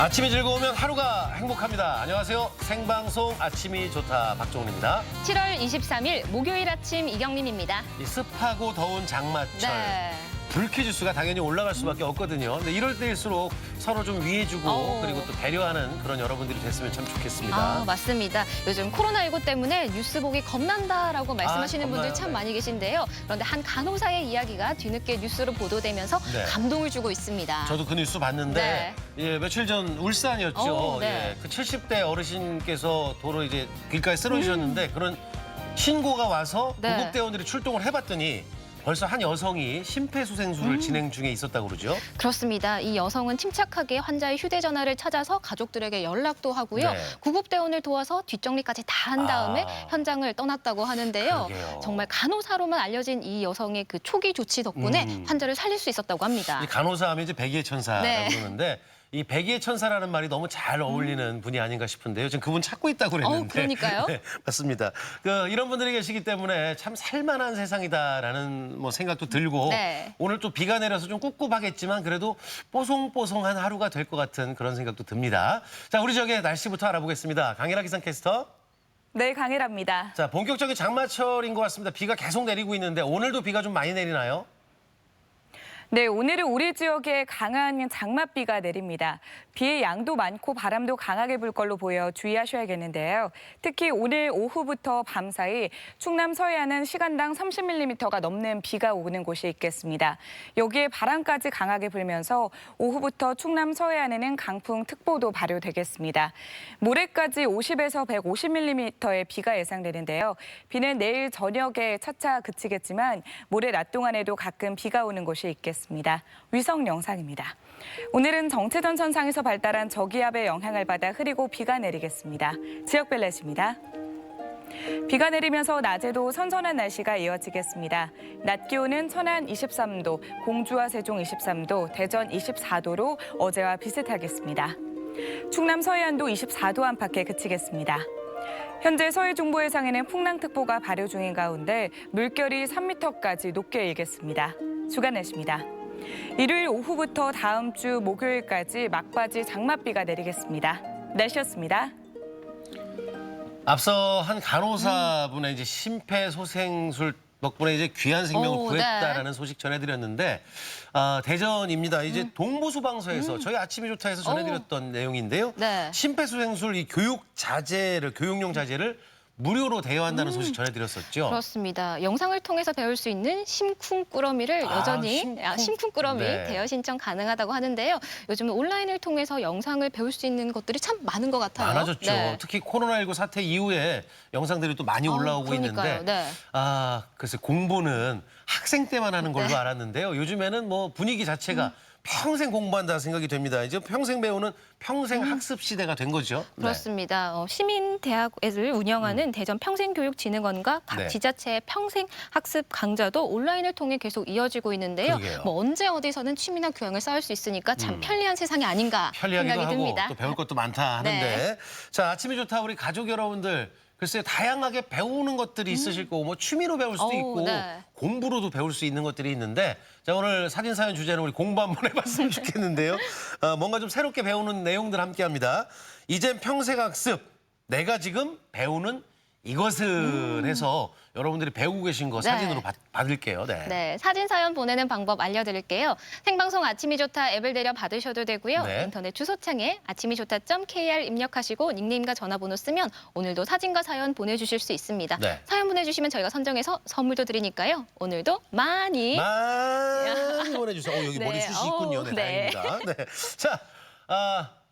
아침이 즐거우면 하루가 행복합니다. 안녕하세요. 생방송 아침이 좋다 박종훈입니다. 7월 23일 목요일 아침 이경림입니다. 이 습하고 더운 장마철. 네. 불쾌지수가 당연히 올라갈 수밖에 없거든요. 근데 이럴 때일수록 서로 좀 위해주고 그리고 또 배려하는 그런 여러분들이 됐으면 참 좋겠습니다. 맞습니다. 요즘 코로나19 때문에 뉴스 보기 겁난다라고 말씀하시는 겁나요. 분들 참 네. 많이 계신데요. 그런데 한 간호사의 이야기가 뒤늦게 뉴스로 보도되면서 네. 감동을 주고 있습니다. 저도 그 뉴스 봤는데 예, 며칠 전 울산이었죠. 네. 예, 그 70대 어르신께서 도로 이제 길가에 쓰러지셨는데 그런 신고가 와서 네. 구급대원들이 출동을 해봤더니 벌써 한 여성이 심폐소생술을 진행 중에 있었다고 그러죠. 그렇습니다. 이 여성은 침착하게 환자의 휴대전화를 찾아서 가족들에게 연락도 하고요. 네. 구급대원을 도와서 뒷정리까지 다 한 다음에 현장을 떠났다고 하는데요. 그러게요. 정말 간호사로만 알려진 이 여성의 그 초기 조치 덕분에 환자를 살릴 수 있었다고 합니다. 이 간호사 하면 이제 백의의 천사라고 네. 그러는데 이 백의의 천사라는 말이 너무 잘 어울리는 분이 아닌가 싶은데요. 지금 그분 찾고 있다고 그랬는데. 그러니까요. 네, 맞습니다. 이런 분들이 계시기 때문에 참 살만한 세상이다라는 뭐 생각도 들고 네. 오늘 또 비가 내려서 좀 꿉꿉하겠지만 그래도 뽀송뽀송한 하루가 될 것 같은 그런 생각도 듭니다. 자, 우리 지역의 날씨부터 알아보겠습니다. 강혜라 기상캐스터. 네, 강혜라입니다. 자, 본격적인 장마철인 것 같습니다. 비가 계속 내리고 있는데 오늘도 비가 좀 많이 내리나요? 네, 오늘은 우리 지역에 강한 장맛비가 내립니다. 비의 양도 많고 바람도 강하게 불 걸로 보여 주의하셔야겠는데요. 특히 오늘 오후부터 밤 사이 충남 서해안은 시간당 30mm가 넘는 비가 오는 곳이 있겠습니다. 여기에 바람까지 강하게 불면서 오후부터 충남 서해안에는 강풍특보도 발효되겠습니다. 모레까지 50에서 150mm의 비가 예상되는데요. 비는 내일 저녁에 차차 그치겠지만 모레 낮 동안에도 가끔 비가 오는 곳이 있겠습니다. 위성 영상입니다. 오늘은 정체전 선상에서 발달한 저기압의 영향을 받아 흐리고 비가 내리겠습니다. 지역별 날씨입니다. 비가 내리면서 낮에도 선선한 날씨가 이어지겠습니다. 낮 기온은 천안 23도, 공주와 세종 23도, 대전 24도로 어제와 비슷하겠습니다. 충남 서해안도 24도 안팎에 그치겠습니다. 현재 서해 중부 해상에는 풍랑특보가 발효 중인 가운데 물결이 3m까지 높게 일겠습니다. 주간 날씨입니다. 일요일 오후부터 다음 주 목요일까지 막바지 장맛비가 내리겠습니다. 날씨였습니다. 앞서 한 간호사분의 이제 심폐소생술 덕분에 이제 귀한 생명을 구했다라는 소식 전해드렸는데 대전입니다. 이제 동부소방서에서 저희 아침이 좋다에서 전해드렸던 내용인데요. 네. 심폐소생술 이 교육용 자재를 무료로 대여한다는 소식 전해드렸었죠. 그렇습니다. 영상을 통해서 배울 수 있는 심쿵꾸러미를 여전히 심쿵꾸러미 네. 대여 신청 가능하다고 하는데요. 요즘은 온라인을 통해서 영상을 배울 수 있는 것들이 참 많은 것 같아요. 많아졌죠. 네. 특히 코로나19 사태 이후에 영상들이 또 많이 올라오고 그러니까요. 있는데 네. 글쎄 공부는 학생 때만 하는 걸로 네. 알았는데요. 요즘에는 뭐 분위기 자체가 평생 공부한다 생각이 됩니다. 이제 평생 배우는 평생 학습 시대가 된 거죠. 네. 그렇습니다. 시민대학을 운영하는 대전 평생교육진흥원과 각 네. 지자체의 평생학습 강좌도 온라인을 통해 계속 이어지고 있는데요. 그러게요. 뭐 언제 어디서는 취미나 교양을 쌓을 수 있으니까 참 편리한 세상이 아닌가 편리하기도 생각이 하고 듭니다. 또 배울 것도 많다 하는데 네. 자, 아침이 좋다 우리 가족 여러분들 글쎄요, 다양하게 배우는 것들이 있으실 거고 뭐 취미로 배울 수도 있고 네. 공부로도 배울 수 있는 것들이 있는데 자, 오늘 사진사연 주제는 우리 공부 한번 해봤으면 좋겠는데요. 뭔가 좀 새롭게 배우는 내용들 함께합니다. 이젠 평생학습, 내가 지금 배우는 이것은 해서 여러분들이 배우고 계신 거 네. 사진으로 받을게요. 네. 네, 사진 사연 보내는 방법 알려드릴게요. 생방송 아침이 좋다 앱을 내려 받으셔도 되고요. 네. 인터넷 주소창에 아침이 좋다.kr 입력하시고 닉네임과 전화번호 쓰면 오늘도 사진과 사연 보내주실 수 있습니다. 네. 사연 보내주시면 저희가 선정해서 선물도 드리니까요. 오늘도 많이 보내주세요. 여기 네. 머리숱이 있군요. 네, 네. 다행입니다. 네. 자,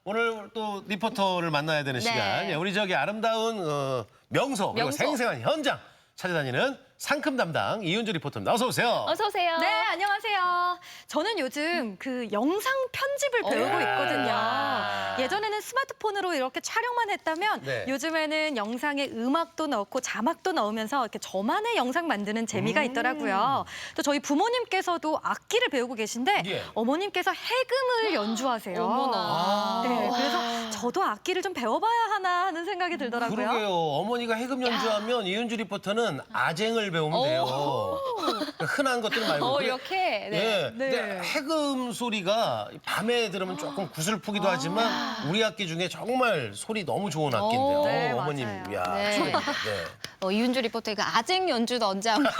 오늘 또 리포터를 만나야 되는 네. 시간. 예, 우리 지역의 아름다운 명소, 그리고 명소. 생생한 현장 찾아다니는 상큼 담당 이은주 리포터입니다. 어서 오세요. 어서 오세요. 네, 안녕하세요. 저는 요즘 그 영상 편집을 배우고 있거든요. 예전에는 스마트폰으로 이렇게 촬영만 했다면 네. 요즘에는 영상에 음악도 넣고 자막도 넣으면서 이렇게 저만의 영상 만드는 재미가 있더라고요. 또 저희 부모님께서도 악기를 배우고 계신데 예. 어머님께서 해금을 연주하세요. 어머나. 네, 그래서 저도 악기를 좀 배워봐야 하나 하는 생각이 들더라고요. 그러게요. 어머니가 해금 연주하면 이은주 리포터는 아쟁을 요리를 배우면 돼요. 흔한 것들 말고. 이렇게. 네. 예. 네. 근데 해금 소리가 밤에 들으면 조금 구슬프기도 하지만 우리 악기 중에 정말 소리 너무 좋은 악기인데요. 네, 어머님, 맞아요. 야, 네. 네. 이윤주 리포터가 아쟁 연주도 언제 한번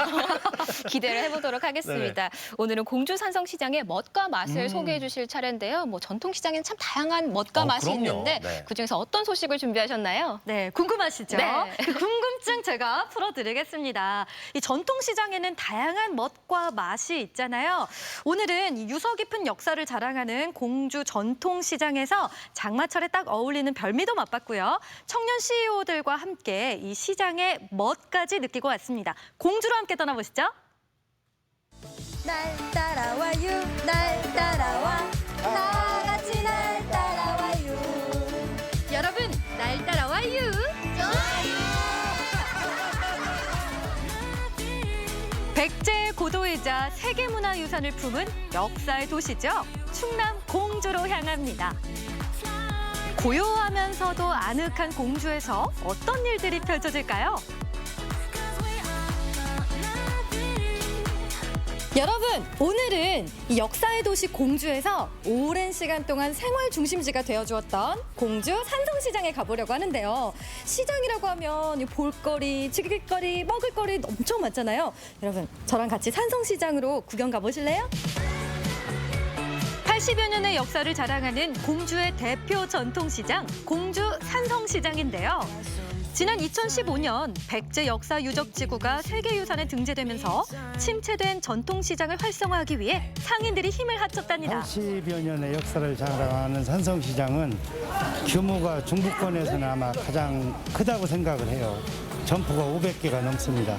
기대를 해보도록 하겠습니다. 오늘은 공주 산성시장의 멋과 맛을 소개해 주실 차례인데요. 뭐 전통시장에는 참 다양한 멋과 맛이 그럼요. 있는데 네. 그중에서 어떤 소식을 준비하셨나요? 네, 궁금하시죠? 네. 그 궁금증 제가 풀어드리겠습니다. 이 전통시장에는 다양한 멋과 맛이 있잖아요. 오늘은 이 유서 깊은 역사를 자랑하는 공주 전통시장에서 장마철에 딱 어울리는 별미도 맛봤고요. 청년 CEO들과 함께 이 시장의 멋까지 느끼고 왔습니다. 공주로 함께 떠나보시죠. 날 따라와요 날 따라와 다 같이 날 따라와요 여러분, 날 따라와요. 백제의 고도이자 세계문화유산을 품은 역사의 도시죠. 충남 공주로 향합니다. 고요하면서도 아늑한 공주에서 어떤 일들이 펼쳐질까요? 여러분 오늘은 이 역사의 도시 공주에서 오랜 시간 동안 생활 중심지가 되어주었던 공주 산성시장에 가보려고 하는데요. 시장이라고 하면 이 볼거리, 즐길거리, 먹을거리 엄청 많잖아요. 여러분 저랑 같이 산성시장으로 구경 가보실래요? 80여 년의 역사를 자랑하는 공주의 대표 전통시장, 공주 산성시장인데요. 지난 2015년 백제 역사 유적 지구가 세계유산에 등재되면서 침체된 전통시장을 활성화하기 위해 상인들이 힘을 합쳤답니다. 80여 년의 역사를 자랑하는 산성시장은 규모가 중부권에서는 아마 가장 크다고 생각을 해요. 점포가 500개가 넘습니다.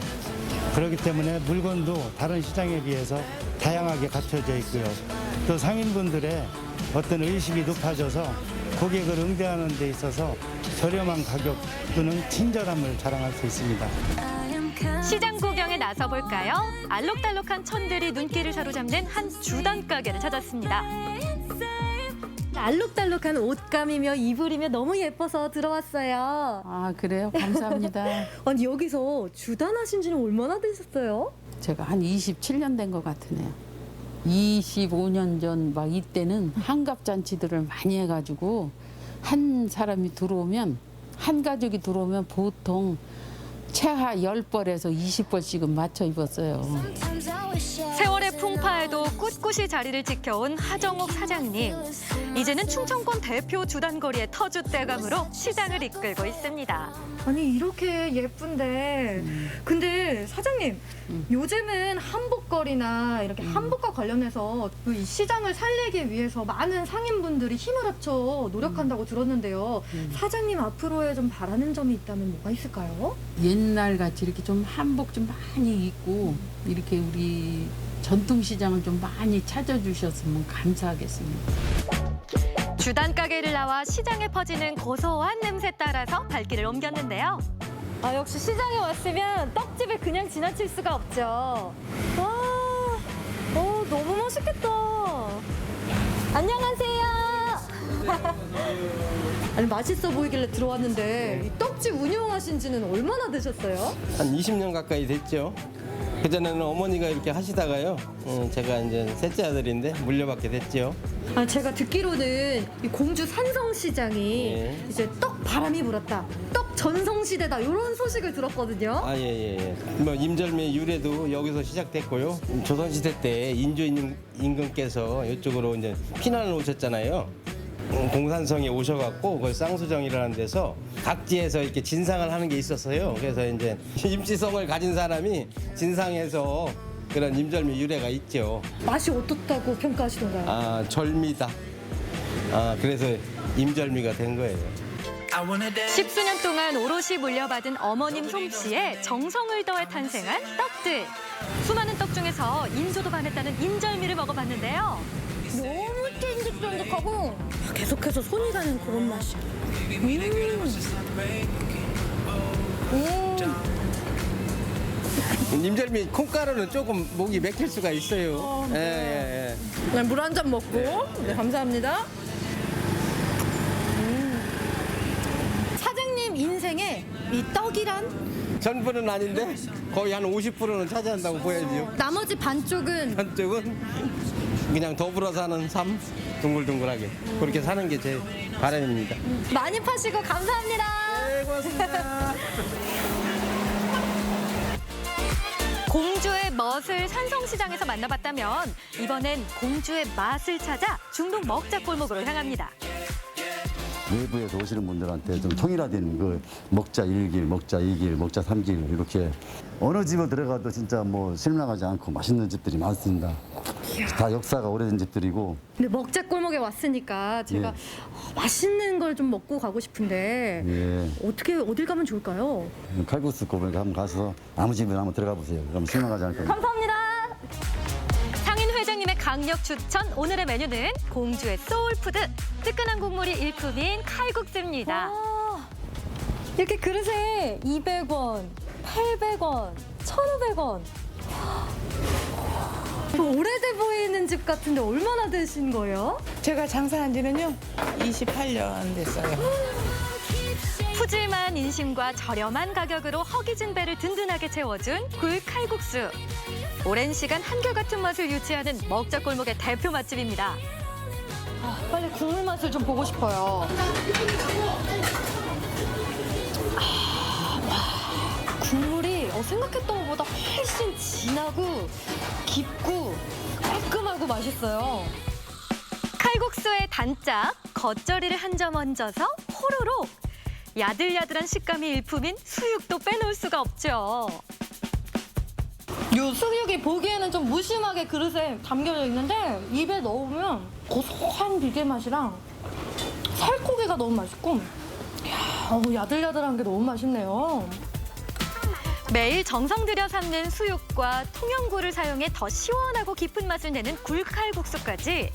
그렇기 때문에 물건도 다른 시장에 비해서 다양하게 갖춰져 있고요. 또 상인분들의 어떤 의식이 높아져서 고객을 응대하는 데 있어서 저렴한 가격 또는 친절함을 자랑할 수 있습니다. 시장 구경에 나서볼까요? 알록달록한 천들이 눈길을 사로잡는 한 주단 가게를 찾았습니다. 알록달록한 옷감이며 이불이며 너무 예뻐서 들어왔어요. 아, 그래요? 감사합니다. 아니 여기서 주단하신 지는 얼마나 되셨어요? 제가 한 27년 된 것 같으네요. 25년 전 막 이때는 한갑잔치들을 많이 해가지고 한 사람이 들어오면, 한 가족이 들어오면 보통 최하 10벌에서 20벌씩은 맞춰 입었어요. 세월의 풍파에도 꿋꿋이 자리를 지켜온 하정욱 사장님. 이제는 충청권 대표 주단거리의 터줏대감으로 시장을 이끌고 있습니다. 아니 이렇게 예쁜데 근데 사장님 요즘은 한복거리나 이렇게 한복과 관련해서 그이 시장을 살리기 위해서 많은 상인분들이 힘을 합쳐 노력한다고 들었는데요. 사장님 앞으로의 좀 바라는 점이 있다면 뭐가 있을까요? 옛날 같이 이렇게 좀 한복 좀 많이 입고 이렇게 우리 전통시장을 좀 많이 찾아주셨으면 감사하겠습니다. 주단 가게를 나와 시장에 퍼지는 고소한 냄새 따라서 발길을 옮겼는데요. 아 역시 시장에 왔으면 떡집에 그냥 지나칠 수가 없죠. 와, 너무 맛있겠다. 안녕하세요. 아니 맛있어 보이길래 들어왔는데 이 떡집 운영하신 지는 얼마나 되셨어요? 한 20년 가까이 됐죠. 그전에는 어머니가 이렇게 하시다가요. 제가 이제 셋째 아들인데 물려받게 됐죠. 아 제가 듣기로는 이 공주 산성시장이 예. 이제 떡 바람이 불었다, 떡 전성시대다 이런 소식을 들었거든요. 아, 예. 뭐 임절미의 유래도 여기서 시작됐고요. 조선시대 때 인조 임금께서 이쪽으로 이제 피난을 오셨잖아요. 공산성에 오셔갖고 그 쌍수정이라는 데서 각지에서 이렇게 진상을 하는 게 있었어요. 그래서 이제 임시성을 가진 사람이 진상에서 그런 임절미 유래가 있죠. 맛이 어떻다고 평가하시던가요? 아, 절미다. 아, 그래서 임절미가 된 거예요. 10수년 동안 오롯이 물려받은 어머님 솜씨에 정성을 더해 탄생한 떡들. 수많은 떡 중에서 인조도 반했다는 인절미를 먹어봤는데요. 너무 쫀득쫀득하고 계속해서 손이 가는 그런 맛이야. 임절미 콩가루는 조금 목이 맥힐 수가 있어요. 예. 물 한 잔 먹고 네, 감사합니다. 사장님 인생에 이 떡이란 전부는 아닌데 거의 한 50%는 차지한다고 보여야죠. 나머지 반쪽은 한쪽은 그냥 더불어 사는 삶, 둥글둥글하게 그렇게 사는 게 제 바람입니다. 많이 파시고 감사합니다. 네, 고맙습니다. 공주의 멋을 산성시장에서 만나봤다면 이번엔 공주의 맛을 찾아 중동 먹자골목으로 향합니다. 외부에서 오시는 분들한테 좀 통일화된 그 먹자 1길, 먹자 2길, 먹자 3길 이렇게 어느 집에 들어가도 진짜 뭐 실망하지 않고 맛있는 집들이 많습니다. 다 역사가 오래된 집들이고. 근데 먹자골목에 왔으니까 제가 예. 맛있는 걸 좀 먹고 가고 싶은데 예. 어떻게 어딜 가면 좋을까요? 칼국수 고백에 한번 가서 아무 집이나 한번 들어가 보세요. 그럼 실망하지 않을 겁니다. 감사합니다. 상인 회장님의 강력 추천, 오늘의 메뉴는 공주의 소울푸드, 뜨끈한 국물이 일품인 칼국수입니다. 와, 이렇게 그릇에 200원, 800원, 1,500원. 오래돼 보이는 집 같은데 얼마나 되신 거예요? 제가 장사한 지는요 28년 됐어요. 푸짐한 인심과 저렴한 가격으로 허기진 배를 든든하게 채워준 굴칼국수. 오랜 시간 한결같은 맛을 유지하는 먹자골목의 대표 맛집입니다. 빨리 국물 맛을 좀 보고 싶어요. 국물이 생각했던 것보다 훨씬 진하고 깊고 깔끔하고 맛있어요. 칼국수의 단짝, 겉절이를 한 점 얹어서 호로록. 야들야들한 식감이 일품인 수육도 빼놓을 수가 없죠. 요 수육이 보기에는 좀 무심하게 그릇에 담겨져 있는데 입에 넣으면 고소한 비계 맛이랑 살코기가 너무 맛있고 야들야들한 게 너무 맛있네요. 매일 정성 들여 삶는 수육과 통영굴을 사용해 더 시원하고 깊은 맛을 내는 굴칼국수까지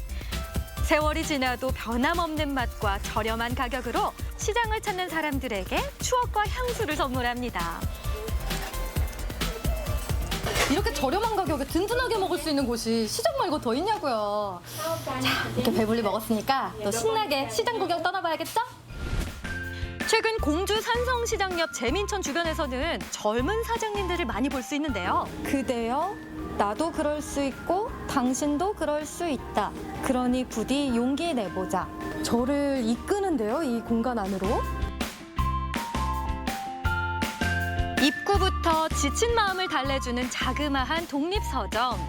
세월이 지나도 변함없는 맛과 저렴한 가격으로 시장을 찾는 사람들에게 추억과 향수를 선물합니다. 이렇게 저렴한 가격에 든든하게 먹을 수 있는 곳이 시장 말고 더 있냐고요. 자, 이렇게 배불리 먹었으니까 또 신나게 시장 구경 떠나봐야겠죠? 최근 공주 산성시장 옆 재민천 주변에서는 젊은 사장님들을 많이 볼 수 있는데요. 그대여, 나도 그럴 수 있고 당신도 그럴 수 있다. 그러니 부디 용기 내보자. 저를 이끄는데요, 이 공간 안으로. 입구부터 지친 마음을 달래주는 자그마한 독립서점.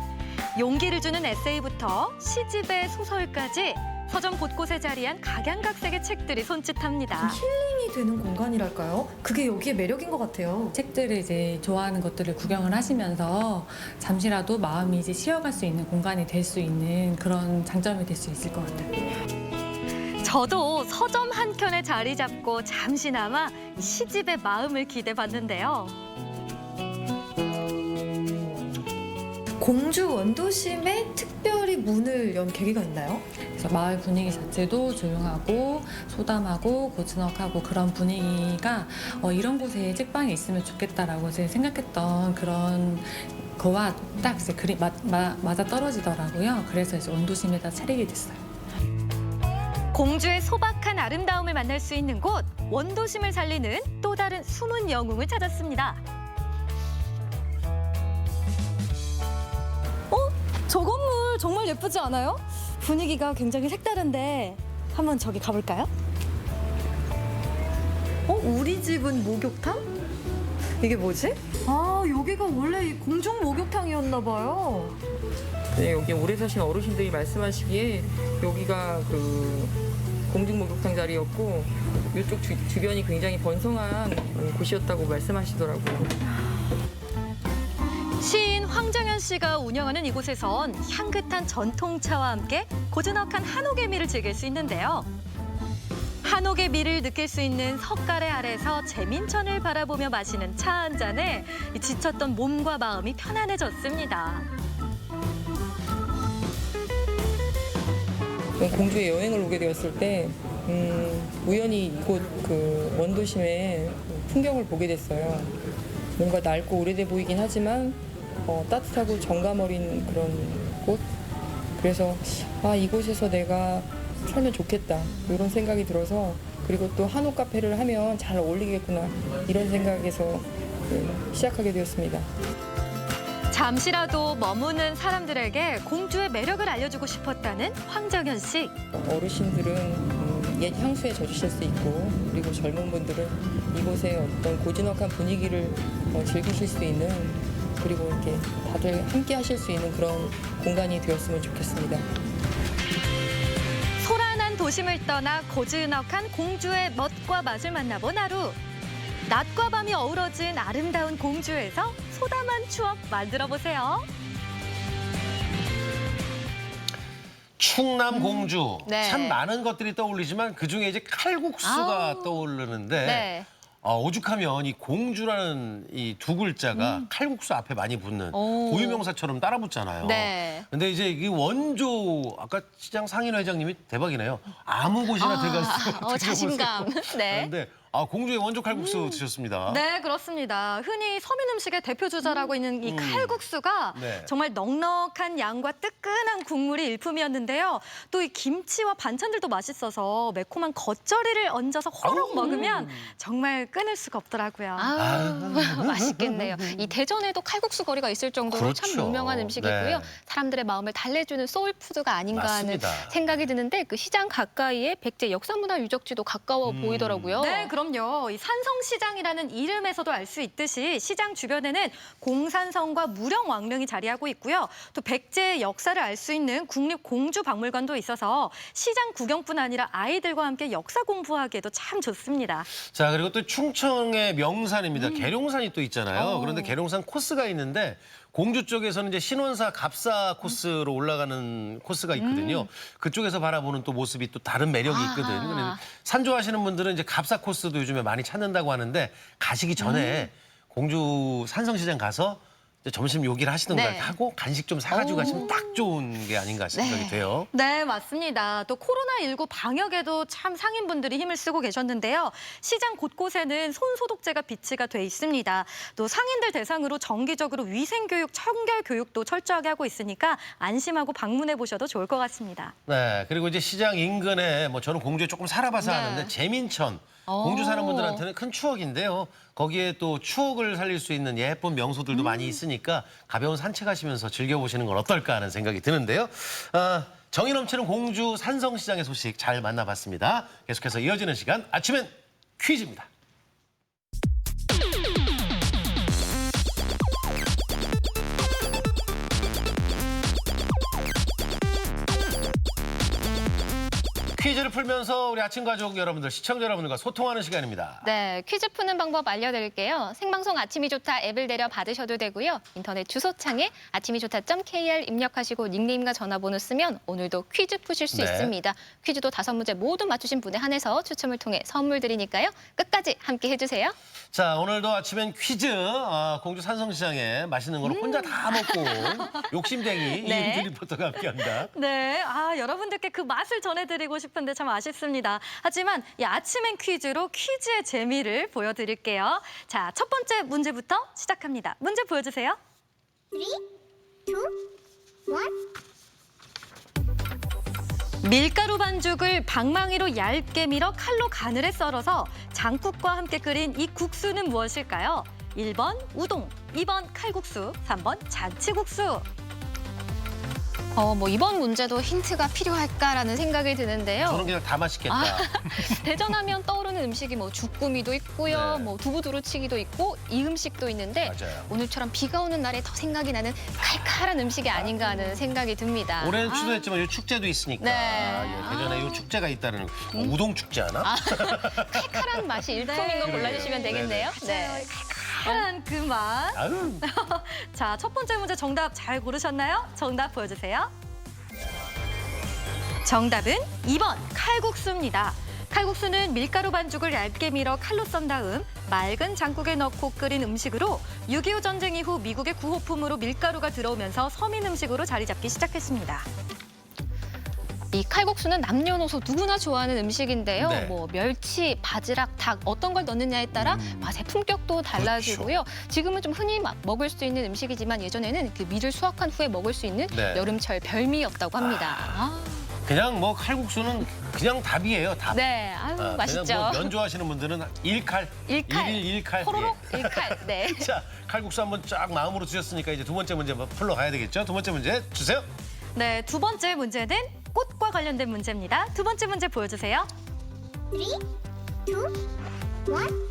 용기를 주는 에세이부터 시집의 소설까지 서점 곳곳에 자리한 각양각색의 책들이 손짓합니다. 힐링이 되는 공간이랄까요? 그게 여기의 매력인 것 같아요. 책들을 이제 좋아하는 것들을 구경을 하시면서 잠시라도 마음이 이제 쉬어갈 수 있는 공간이 될 수 있는 그런 장점이 될 수 있을 것 같아요. 저도 서점 한켠에 자리 잡고 잠시나마 시집의 마음을 기대봤는데요. 공주 원도심에 특별히 문을 연 계기가 있나요? 그래서 마을 분위기 자체도 조용하고 소담하고 고즈넉하고 그런 분위기가 이런 곳에 책방이 있으면 좋겠다라고 제가 생각했던 그런 거와 딱 이제 맞아 떨어지더라고요. 그래서 이제 원도심에다 차리게 됐어요. 공주의 소박한 아름다움을 만날 수 있는 곳, 원도심을 살리는 또 다른 숨은 영웅을 찾았습니다. 저 건물 정말 예쁘지 않아요? 분위기가 굉장히 색다른데 한번 저기 가볼까요? 우리 집은 목욕탕? 이게 뭐지? 아, 여기가 원래 이 공중 목욕탕이었나 봐요. 네, 여기 오래 사신 어르신들이 말씀하시기에 여기가 그 공중 목욕탕 자리였고 이쪽 주변이 굉장히 번성한 곳이었다고 말씀하시더라고요. 시인 황정현 씨가 운영하는 이곳에선 향긋한 전통차와 함께 고즈넉한 한옥의미를 즐길 수 있는데요. 한옥의 미를 느낄 수 있는 석가래 아래서 재민천을 바라보며 마시는 차 한 잔에 지쳤던 몸과 마음이 편안해졌습니다. 공주에 여행을 오게 되었을 때 우연히 이곳 그 원도심의 풍경을 보게 됐어요. 뭔가 낡고 오래돼 보이긴 하지만 따뜻하고 정감 어린 그런 곳. 그래서 이곳에서 내가 살면 좋겠다 이런 생각이 들어서 그리고 또 한옥 카페를 하면 잘 어울리겠구나 이런 생각에서 시작하게 되었습니다. 잠시라도 머무는 사람들에게 공주의 매력을 알려주고 싶었다는 황정현 씨. 어르신들은 옛 향수에 젖으실 수 있고 그리고 젊은 분들은 이곳의 어떤 고즈넉한 분위기를 즐기실 수 있는 그리고 이렇게 다들 함께 하실 수 있는 그런 공간이 되었으면 좋겠습니다. 소란한 도심을 떠나 고즈넉한 공주의 멋과 맛을 만나본 하루. 낮과 밤이 어우러진 아름다운 공주에서 소담한 추억 만들어 보세요. 충남 공주. 네. 참 많은 것들이 떠올리지만 그중에 이제 칼국수가 떠오르는데 네. 오죽하면 이 공주라는 이 두 글자가 칼국수 앞에 많이 붙는 오. 고유명사처럼 따라 붙잖아요. 네. 근데 이제 이 원조 아까 시장 상인 회장님이 대박이네요. 아무 곳이나 들어가서 자신감. 네. 그런데 공주의 원조 칼국수 드셨습니다. 네, 그렇습니다. 흔히 서민 음식의 대표 주자라고 있는 이 칼국수가 네. 정말 넉넉한 양과 뜨끈한 국물이 일품이었는데요. 또 이 김치와 반찬들도 맛있어서 매콤한 겉절이를 얹어서 호로록 먹으면 정말 끊을 수가 없더라고요. 맛있겠네요. 이 대전에도 칼국수 거리가 있을 정도로 참 그렇죠. 유명한 음식이고요. 네. 사람들의 마음을 달래주는 소울푸드가 아닌가 맞습니다. 하는 생각이 드는데 그 시장 가까이에 백제 역사문화 유적지도 가까워 보이더라고요. 네, 그럼요. 이 산성시장이라는 이름에서도 알 수 있듯이 시장 주변에는 공산성과 무령왕릉이 자리하고 있고요. 또 백제의 역사를 알 수 있는 국립공주박물관도 있어서 시장 구경뿐 아니라 아이들과 함께 역사 공부하기에도 참 좋습니다. 자, 그리고 또 충청의 명산입니다. 계룡산이 또 있잖아요. 그런데 계룡산 코스가 있는데 공주 쪽에서는 이제 신원사 갑사 코스로 올라가는 코스가 있거든요. 그쪽에서 바라보는 또 모습이 또 다른 매력이 있거든. 그래서 산 좋아하시는 분들은 이제 갑사 코스도 요즘에 많이 찾는다고 하는데 가시기 전에 공주 산성시장 가서 이제 점심 요기를 하시던가 네. 하고 간식 좀 사가지고 가시면 딱 좋은 게 아닌가 생각이 돼요. 네, 맞습니다. 또 코로나19 방역에도 참 상인분들이 힘을 쓰고 계셨는데요. 시장 곳곳에는 손소독제가 비치가 돼 있습니다. 또 상인들 대상으로 정기적으로 위생교육, 청결교육도 철저하게 하고 있으니까 안심하고 방문해 보셔도 좋을 것 같습니다. 네, 그리고 이제 시장 인근에 뭐 저는 공주에 조금 살아봐서 네. 아는데 재민천. 공주 사는 분들한테는 큰 추억인데요. 거기에 또 추억을 살릴 수 있는 예쁜 명소들도 많이 있으니까 가벼운 산책하시면서 즐겨보시는 건 어떨까 하는 생각이 드는데요. 정이 넘치는 공주 산성시장의 소식 잘 만나봤습니다. 계속해서 이어지는 시간 아침엔 퀴즈입니다. 퀴즈를 풀면서 우리 아침 가족 여러분들, 시청자 여러분들과 소통하는 시간입니다. 네, 퀴즈 푸는 방법 알려드릴게요. 생방송 아침이 좋다 앱을 내려 받으셔도 되고요. 인터넷 주소창에 아침이 좋다.kr 입력하시고 닉네임과 전화번호 쓰면 오늘도 퀴즈 푸실 수 네. 있습니다. 퀴즈도 5문제 모두 맞추신 분에 한해서 추첨을 통해 선물 드리니까요. 끝까지 함께 해주세요. 자, 오늘도 아침엔 퀴즈. 공주 산성시장에 맛있는 걸 혼자 다 먹고 온 욕심쟁이 네. 이은주 리포터가 함께합니다. 네, 여러분들께 그 맛을 전해드리고 싶은데 참 아쉽습니다. 하지만 이 아침엔 퀴즈로 퀴즈의 재미를 보여드릴게요. 자, 첫 번째 문제부터 시작합니다. 문제 보여주세요. 3, 2, 1. 밀가루 반죽을 방망이로 얇게 밀어 칼로 가늘에 썰어서 장국과 함께 끓인 이 국수는 무엇일까요? 1번 우동, 2번 칼국수, 3번 잔치국수. 뭐 이번 문제도 힌트가 필요할까라는 생각이 드는데요. 저는 그냥 다 맛있겠다. 대전하면 떠오르는 음식이 뭐 주꾸미도 있고요, 네. 뭐 두부 두루치기도 있고 이 음식도 있는데 맞아요. 오늘처럼 비가 오는 날에 더 생각이 나는 칼칼한 음식이 아닌가 하는 생각이 듭니다. 올해는 취소했지만 이 축제도 있으니까 네. 대전에 이 축제가 있다는 우동 축제 하나? 칼칼한 맛이 일품인 거 골라주시면 되겠네요. 네. 칼칼한 그 맛. 아유. 자, 첫 번째 문제 정답 잘 고르셨나요? 정답 보여주세요. 정답은 2번 칼국수입니다. 칼국수는 밀가루 반죽을 얇게 밀어 칼로 썬 다음 맑은 장국에 넣고 끓인 음식으로 6.25 전쟁 이후 미국의 구호품으로 밀가루가 들어오면서 서민 음식으로 자리 잡기 시작했습니다. 이 칼국수는 남녀노소 누구나 좋아하는 음식인데요. 네. 뭐 멸치, 바지락, 닭 어떤 걸 넣느냐에 따라 맛의 품격도 달라지고요. 지금은 좀 흔히 먹을 수 있는 음식이지만 예전에는 그 밀을 수확한 후에 먹을 수 있는 네. 여름철 별미였다고 합니다. 그냥 뭐 칼국수는 그냥 답이에요. 답. 네, 아유, 맛있죠. 그냥 뭐 면 좋아하시는 분들은 일칼, 일칼. 호로록 예. 일칼. 네. 자, 칼국수 한번 쫙 마음으로 드셨으니까 이제 두 번째 문제 풀러 가야 되겠죠? 두 번째 문제 주세요. 네, 두 번째 문제는 꽃과 관련된 문제입니다. 두 번째 문제 보여주세요. 3, 2, 1.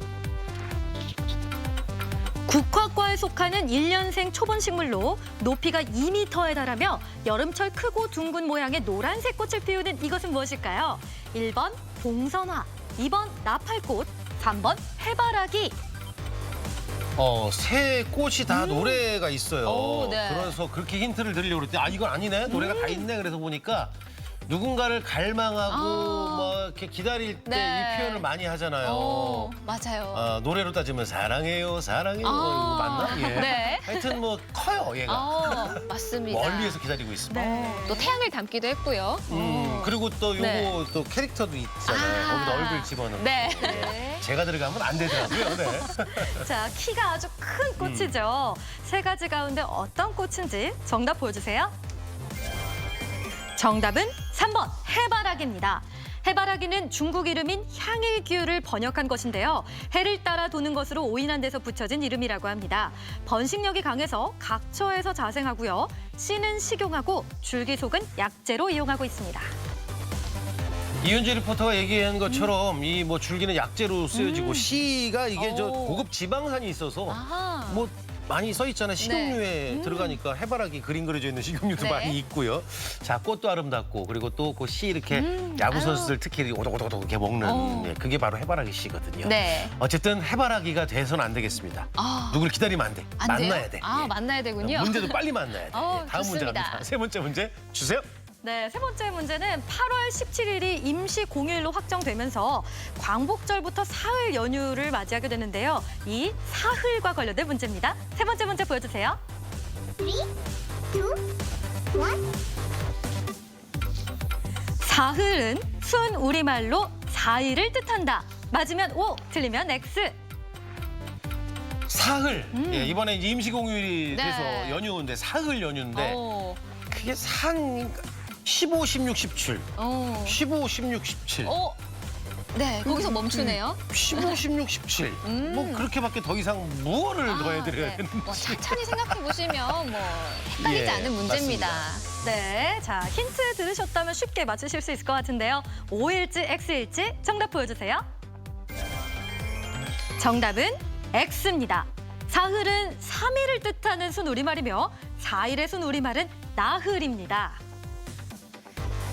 국화과에 속하는 1년생 초본 식물로 높이가 2m에 달하며 여름철 크고 둥근 모양의 노란색 꽃을 피우는 이것은 무엇일까요? 1번 봉선화, 2번 나팔꽃, 3번 해바라기. 새 꽃이 다 노래가 있어요. 오, 네. 그래서 그렇게 힌트를 드리려고 그랬더니 이건 아니네. 노래가 다 있네. 그래서 보니까 누군가를 갈망하고 뭐 이렇게 기다릴 때 네. 이 표현을 많이 하잖아요. 맞아요. 노래로 따지면 사랑해요, 사랑해요. 이거 맞나? 예. 네. 하여튼 뭐 커요, 얘가. 맞습니다. 멀리에서 기다리고 있습니다. 또 태양을 담기도 했고요. 그리고 또 요거 네. 또 캐릭터도 있잖아요. 거기다 얼굴 집어넣고. 네. 제가 들어가면 안 되더라고요. 네. 자, 키가 아주 큰 꽃이죠. 세 가지 가운데 어떤 꽃인지 정답 보여주세요. 정답은 3번 해바라기입니다. 해바라기는 중국 이름인 향일규를 번역한 것인데요. 해를 따라 도는 것으로 오인한 데서 붙여진 이름이라고 합니다. 번식력이 강해서 각처에서 자생하고요. 씨는 식용하고 줄기 속은 약재로 이용하고 있습니다. 이윤주 리포터가 얘기한 것처럼 이 뭐 줄기는 약재로 쓰여지고 씨가 이게 저 고급 지방산이 있어서 아하. 뭐 많이 써 있잖아요. 식용유에 네. 들어가니까 해바라기 그림 그려져 있는 식용유도 네. 많이 있고요. 자, 꽃도 아름답고 그리고 또 그 씨 이렇게 야구 선수들 특히 오독오독 이렇게 먹는 예, 그게 바로 해바라기 씨거든요. 네. 어쨌든 해바라기가 돼서는 안 되겠습니다. 누굴 기다리면 안 돼. 안 돼요? 만나야 돼. 예. 만나야 되군요. 문제도 빨리 만나야 돼. 예, 다음 문제 좋습니다. 갑니다. 세 번째 문제 주세요. 네, 세 번째 문제는 8월 17일이 임시 공휴일로 확정되면서 광복절부터 사흘 연휴를 맞이하게 되는데요. 이 사흘과 관련된 문제입니다. 세 번째 문제 보여주세요. 3, 2, 1. 사흘은 순 우리말로 4일을 뜻한다. 맞으면 O, 틀리면 X. 사흘. 예, 이번에 이제 임시공휴일이 네. 돼서 연휴인데 사흘 연휴인데 그게 15, 16, 17. 15, 16, 17. 네, 거기서 멈추네요. 15, 16, 17. 뭐 그렇게밖에 더 이상 무엇을 더 해드려야 되는지. 뭐 천천히 생각해 보시면 뭐 헷갈리지 예, 않은 문제입니다. 네, 자 힌트 들으셨다면 쉽게 맞추실 수 있을 것 같은데요. O일지 X일지 정답 보여주세요. 정답은 X입니다. 사흘은 3일을 뜻하는 순우리말이며 4일의 순우리말은 나흘입니다.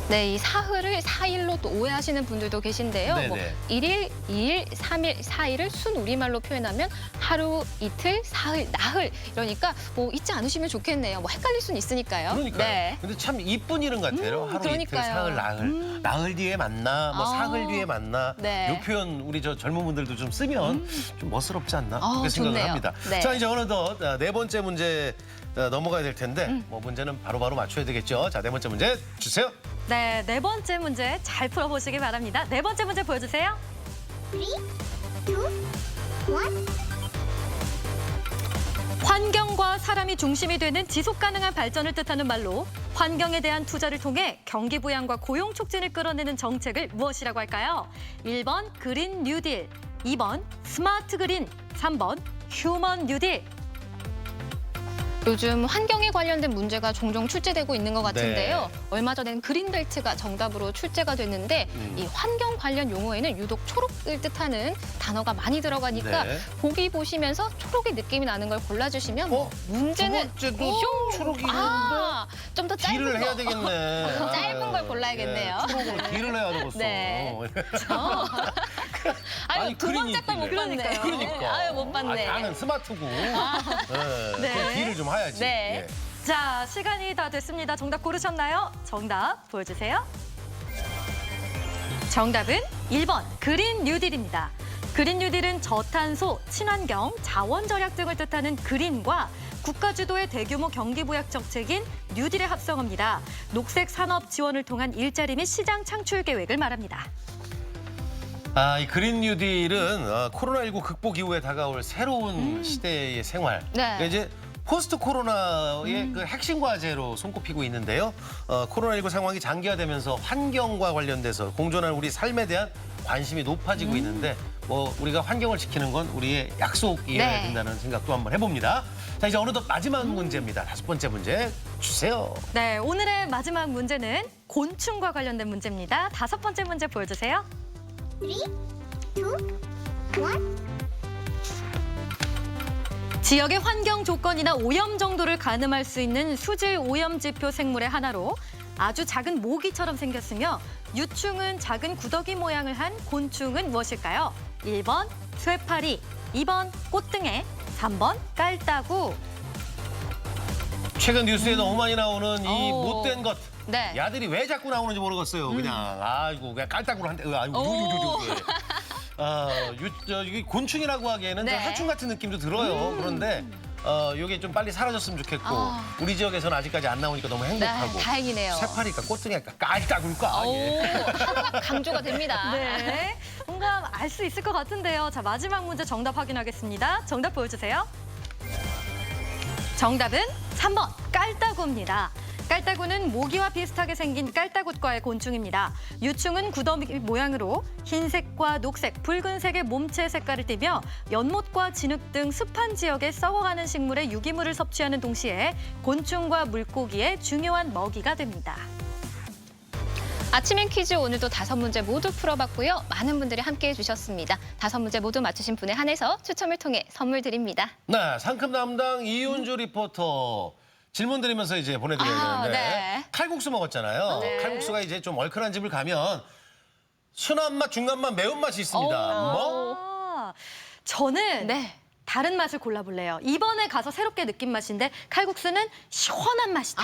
네, 이 사흘을 4일로 또 오해하시는 분들도 계신데요. 네네. 뭐 1일, 2일, 3일, 4일을 순 우리말로 표현하면 하루, 이틀, 사흘, 나흘 이러니까 뭐 잊지 않으시면 좋겠네요. 뭐 헷갈릴 수는 있으니까요. 그러니까요. 네. 근데 참 이쁜 이름 같아요. 하루, 이틀, 그러니까요. 사흘, 나흘. 나흘 뒤에 만나, 뭐 사흘 뒤에 만나. 네. 이 표현 우리 저 젊은 분들도 좀 쓰면 좀 멋스럽지 않나? 그렇게 생각을 좋네요. 합니다. 네. 자, 이제 어느덧 네 번째 문제 넘어가야 될 텐데 뭐 문제는 바로바로 맞춰야 되겠죠. 자, 네 번째 문제 주세요. 네, 네 번째 문제 잘 풀어보시기 바랍니다. 네 번째 문제 보여주세요. 3, 2, 1. 환경과 사람이 중심이 되는 지속 가능한 발전을 뜻하는 말로 환경에 대한 투자를 통해 경기 부양과 고용 촉진을 끌어내는 정책을 무엇이라고 할까요? 1번 그린 뉴딜, 2번 스마트 그린, 3번 휴먼 뉴딜. 요즘 환경에 관련된 문제가 종종 출제되고 있는 것 같은데요. 네. 얼마 전에는 그린벨트가 정답으로 출제가 됐는데 이 환경 관련 용어에는 유독 초록을 뜻하는 단어가 많이 들어가니까 네. 보기 보시면서 초록의 느낌이 나는 걸 골라주시면 문제는 두 번째도 초록이 좀 더 짧은 딜을 거. 해야 되겠네. 짧은 걸 골라야겠네요. 예, 초록으로 딜을 해야 되겠어. 네. 아유, 두 번째 걸 못 봤네. 그러니까. 아유, 못 봤네. 나는 스마트고. 네. 딜을 좀 해야지. 네. 예. 자, 시간이 다 됐습니다. 정답 고르셨나요? 정답 보여주세요. 정답은 1번 그린 뉴딜입니다. 그린 뉴딜은 저탄소, 친환경, 자원 절약 등을 뜻하는 그린과 국가 주도의 대규모 경기 부양 정책인 뉴딜의 합성어입니다. 녹색 산업 지원을 통한 일자리 및 시장 창출 계획을 말합니다. 이 그린 뉴딜은 코로나19 극복 이후에 다가올 새로운 시대의 생활. 네. 그러니까 이제 포스트 코로나의 그 핵심 과제로 손꼽히고 있는데요. 코로나19 상황이 장기화되면서 환경과 관련돼서 공존하는 우리 삶에 대한 관심이 높아지고 있는데 뭐 우리가 환경을 지키는 건 우리의 약속이어야 네. 된다는 생각도 한번 해봅니다. 자, 이제 어느덧 마지막 문제입니다. 5번째 문제 주세요. 네, 오늘의 마지막 문제는 곤충과 관련된 문제입니다. 5번째 문제 보여주세요. 3, 2, 1. 지역의 환경 조건이나 오염 정도를 가늠할 수 있는 수질 오염 지표 생물의 하나로 아주 작은 모기처럼 생겼으며 유충은 작은 구더기 모양을 한 곤충은 무엇일까요? 1번 쇠파리, 2번 꽃등에, 3번 깔따구. 최근 뉴스에 너무 많이 나오는 이 오. 못된 것. 네. 야들이 왜 자꾸 나오는지 모르겠어요. 그냥 아이고 그냥 깔딱으로 한대. 아이고 오. 이게 곤충이라고 하기에는 좀 네. 해충 같은 느낌도 들어요. 그런데 이게 좀 빨리 사라졌으면 좋겠고 아. 우리 지역에서는 아직까지 안 나오니까 너무 행복하고. 네, 다행이네요. 새파리가 꽃등이니까 깔딱울까. 오, 한박 강조가 됩니다. 네, 뭔가 알 수 있을 것 같은데요. 자, 마지막 문제 정답 확인하겠습니다. 정답 보여주세요. 정답은 3번 깔따구입니다. 깔따구는 모기와 비슷하게 생긴 깔따구과의 곤충입니다. 유충은 구더기 모양으로 흰색과 녹색, 붉은색의 몸체 색깔을 띠며 연못과 진흙 등 습한 지역에 썩어가는 식물의 유기물을 섭취하는 동시에 곤충과 물고기의 중요한 먹이가 됩니다. 아침엔 퀴즈 오늘도 5문제 모두 풀어봤고요. 많은 분들이 함께해 주셨습니다. 5문제 모두 맞추신 분에 한해서 추첨을 통해 선물 드립니다. 네, 상큼 담당 이윤주 리포터. 질문 드리면서 이제 보내드려야 되는데 네. 칼국수 먹었잖아요. 네. 칼국수가 이제 좀 얼큰한 집을 가면 순한 맛, 중간 맛, 매운 맛이 있습니다. 뭐? 아, 저는 네. 다른 맛을 골라볼래요. 이번에 가서 새롭게 느낀 맛인데 칼국수는 시원한 맛이다.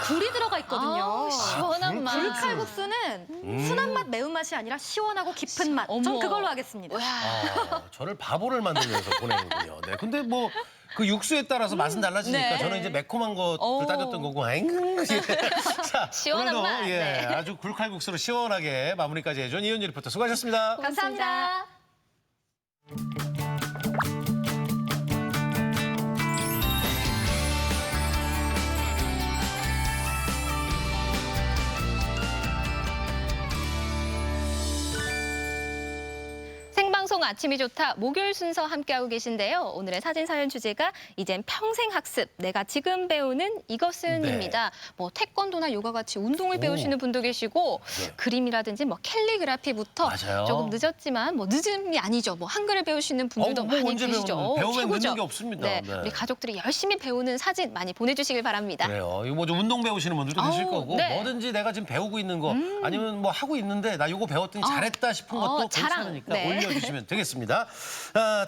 굴이 들어가 있거든요. 아, 시원한 맛. 굴칼국수는 순한 맛, 매운 맛이 아니라 시원하고 깊은 맛. 전 어머. 그걸로 하겠습니다. 저를 바보를 만들면서 보내는군요. 네, 근데 뭐 그 육수에 따라서 맛은 달라지니까 네. 저는 이제 매콤한 것들 오. 따졌던 거고. 자, 시원한 오늘도 맛, 예, 네. 아주 굴칼국수로 시원하게 마무리까지 해준 이윤주 리포터 수고하셨습니다. 감사합니다. 생방송 아침이 좋다 목요일 순서 함께하고 계신데요. 오늘의 사진 사연 주제가 이젠 평생 학습, 내가 지금 배우는 이것은입니다. 뭐 태권도나 요가 같이 운동을 배우시는 분도 계시고 네. 그림이라든지 뭐 캘리그라피부터 맞아요. 조금 늦었지만 뭐 늦음이 아니죠. 뭐 한글을 배우시는 분들도 뭐 많이 언제 계시죠. 배우는, 배우면 최고죠. 늦는 게 없습니다. 네, 네. 우리 가족들이 열심히 배우는 사진 많이 보내주시길 바랍니다. 그래요. 이거 뭐 좀 운동 배우시는 분들도 계실 아우, 거고 네. 뭐든지 내가 지금 배우고 있는 거 아니면 뭐 하고 있는데 나 이거 배웠더니 잘했다 싶은 것도 자랑. 괜찮으니까 네. 올려주시면 되겠습니다.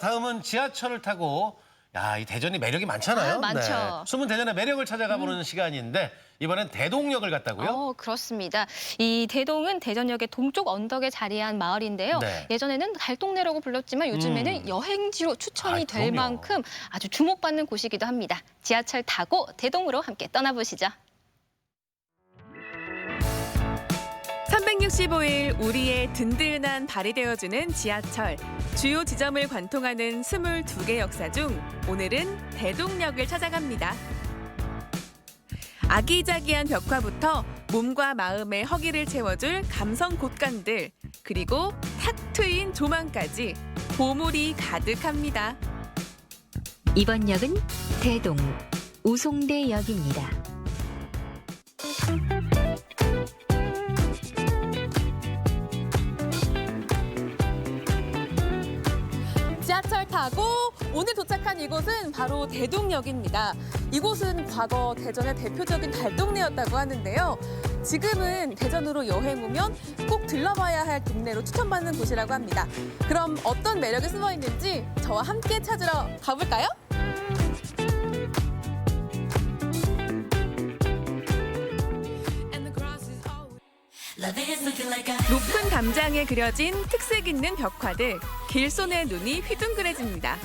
다음은 지하철을 타고 이 대전이 매력이 많잖아요. 많죠. 숨은 대전의 매력을 찾아가 보는 시간인데 이번엔 대동역을 갔다고요? 그렇습니다. 이 대동은 대전역의 동쪽 언덕에 자리한 마을인데요. 네. 예전에는 달동네라고 불렀지만 요즘에는 여행지로 추천이 될 그럼요. 만큼 아주 주목받는 곳이기도 합니다. 지하철 타고 대동으로 함께 떠나보시죠. 365일 우리의 든든한 발이 되어주는 지하철. 주요 지점을 관통하는 22개 역사 중 오늘은 대동역을 찾아갑니다. 아기자기한 벽화부터 몸과 마음의 허기를 채워줄 감성 곳간들, 그리고 탁 트인 조망까지 보물이 가득합니다. 이번 역은 대동 우송대역입니다. 지하철 타고 오늘 도착한 이곳은 바로 대동역입니다. 이곳은 과거 대전의 대표적인 달동네였다고 하는데요. 지금은 대전으로 여행 오면 꼭 들러봐야 할 동네로 추천받는 곳이라고 합니다. 그럼 어떤 매력이 숨어 있는지 저와 함께 찾으러 가볼까요? 높은 담장에 그려진 특색 있는 벽화들, 길손의 눈이 휘둥그레집니다.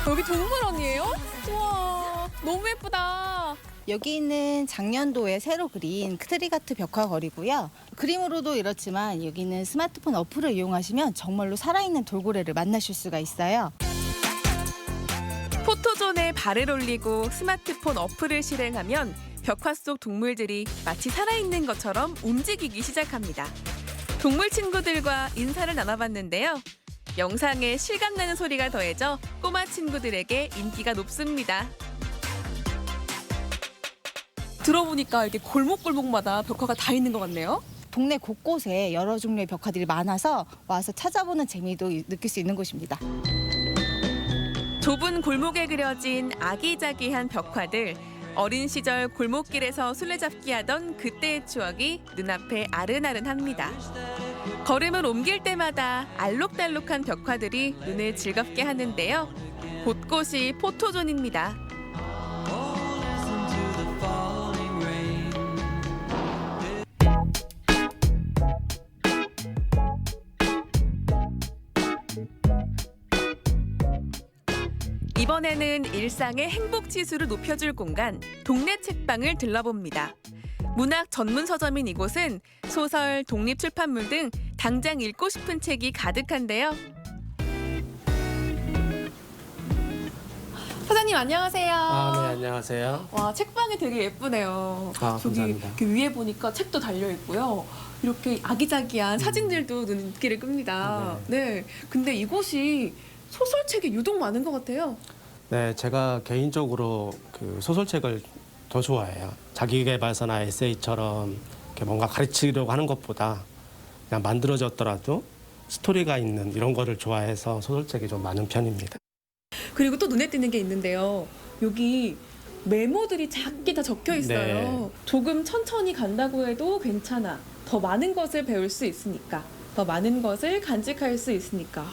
여기 동물원이에요? 우와, 너무 예쁘다. 여기는 작년도에 새로 그린 트리가트 벽화거리고요. 그림으로도 이렇지만 여기는 스마트폰 어플을 이용하시면 정말로 살아있는 돌고래를 만나실 수가 있어요. 포토존에 발을 올리고 스마트폰 어플을 실행하면 벽화 속 동물들이 마치 살아있는 것처럼 움직이기 시작합니다. 동물 친구들과 인사를 나눠봤는데요. 영상에 실감나는 소리가 더해져 꼬마 친구들에게 인기가 높습니다. 들어보니까 이렇게 골목골목마다 벽화가 다 있는 것 같네요. 동네 곳곳에 여러 종류의 벽화들이 많아서 와서 찾아보는 재미도 느낄 수 있는 곳입니다. 좁은 골목에 그려진 아기자기한 벽화들. 어린 시절 골목길에서 술래잡기 하던 그때의 추억이 눈앞에 아른아른합니다. 걸음을 옮길 때마다 알록달록한 벽화들이 눈을 즐겁게 하는데요. 곳곳이 포토존입니다. 이번에는 일상의 행복 지수를 높여줄 공간, 동네 책방을 들러봅니다. 문학 전문 서점인 이곳은 소설, 독립출판물 등 당장 읽고 싶은 책이 가득한데요. 사장님 안녕하세요. 네, 안녕하세요. 와, 책방이 되게 예쁘네요. 저기 감사합니다. 이렇게 위에 보니까 책도 달려 있고요. 이렇게 아기자기한 사진들도 눈길을 끕니다. 네. 근데 이곳이 소설책이 유독 많은 것 같아요. 네, 제가 개인적으로 그 소설책을 더 좋아해요. 자기계발서나 에세이처럼 이렇게 뭔가 가르치려고 하는 것보다 그냥 만들어졌더라도 스토리가 있는 이런 거를 좋아해서 소설책이 좀 많은 편입니다. 그리고 또 눈에 띄는 게 있는데요. 여기 메모들이 작게 다 적혀 있어요. 네. 조금 천천히 간다고 해도 괜찮아. 더 많은 것을 배울 수 있으니까. 더 많은 것을 간직할 수 있으니까.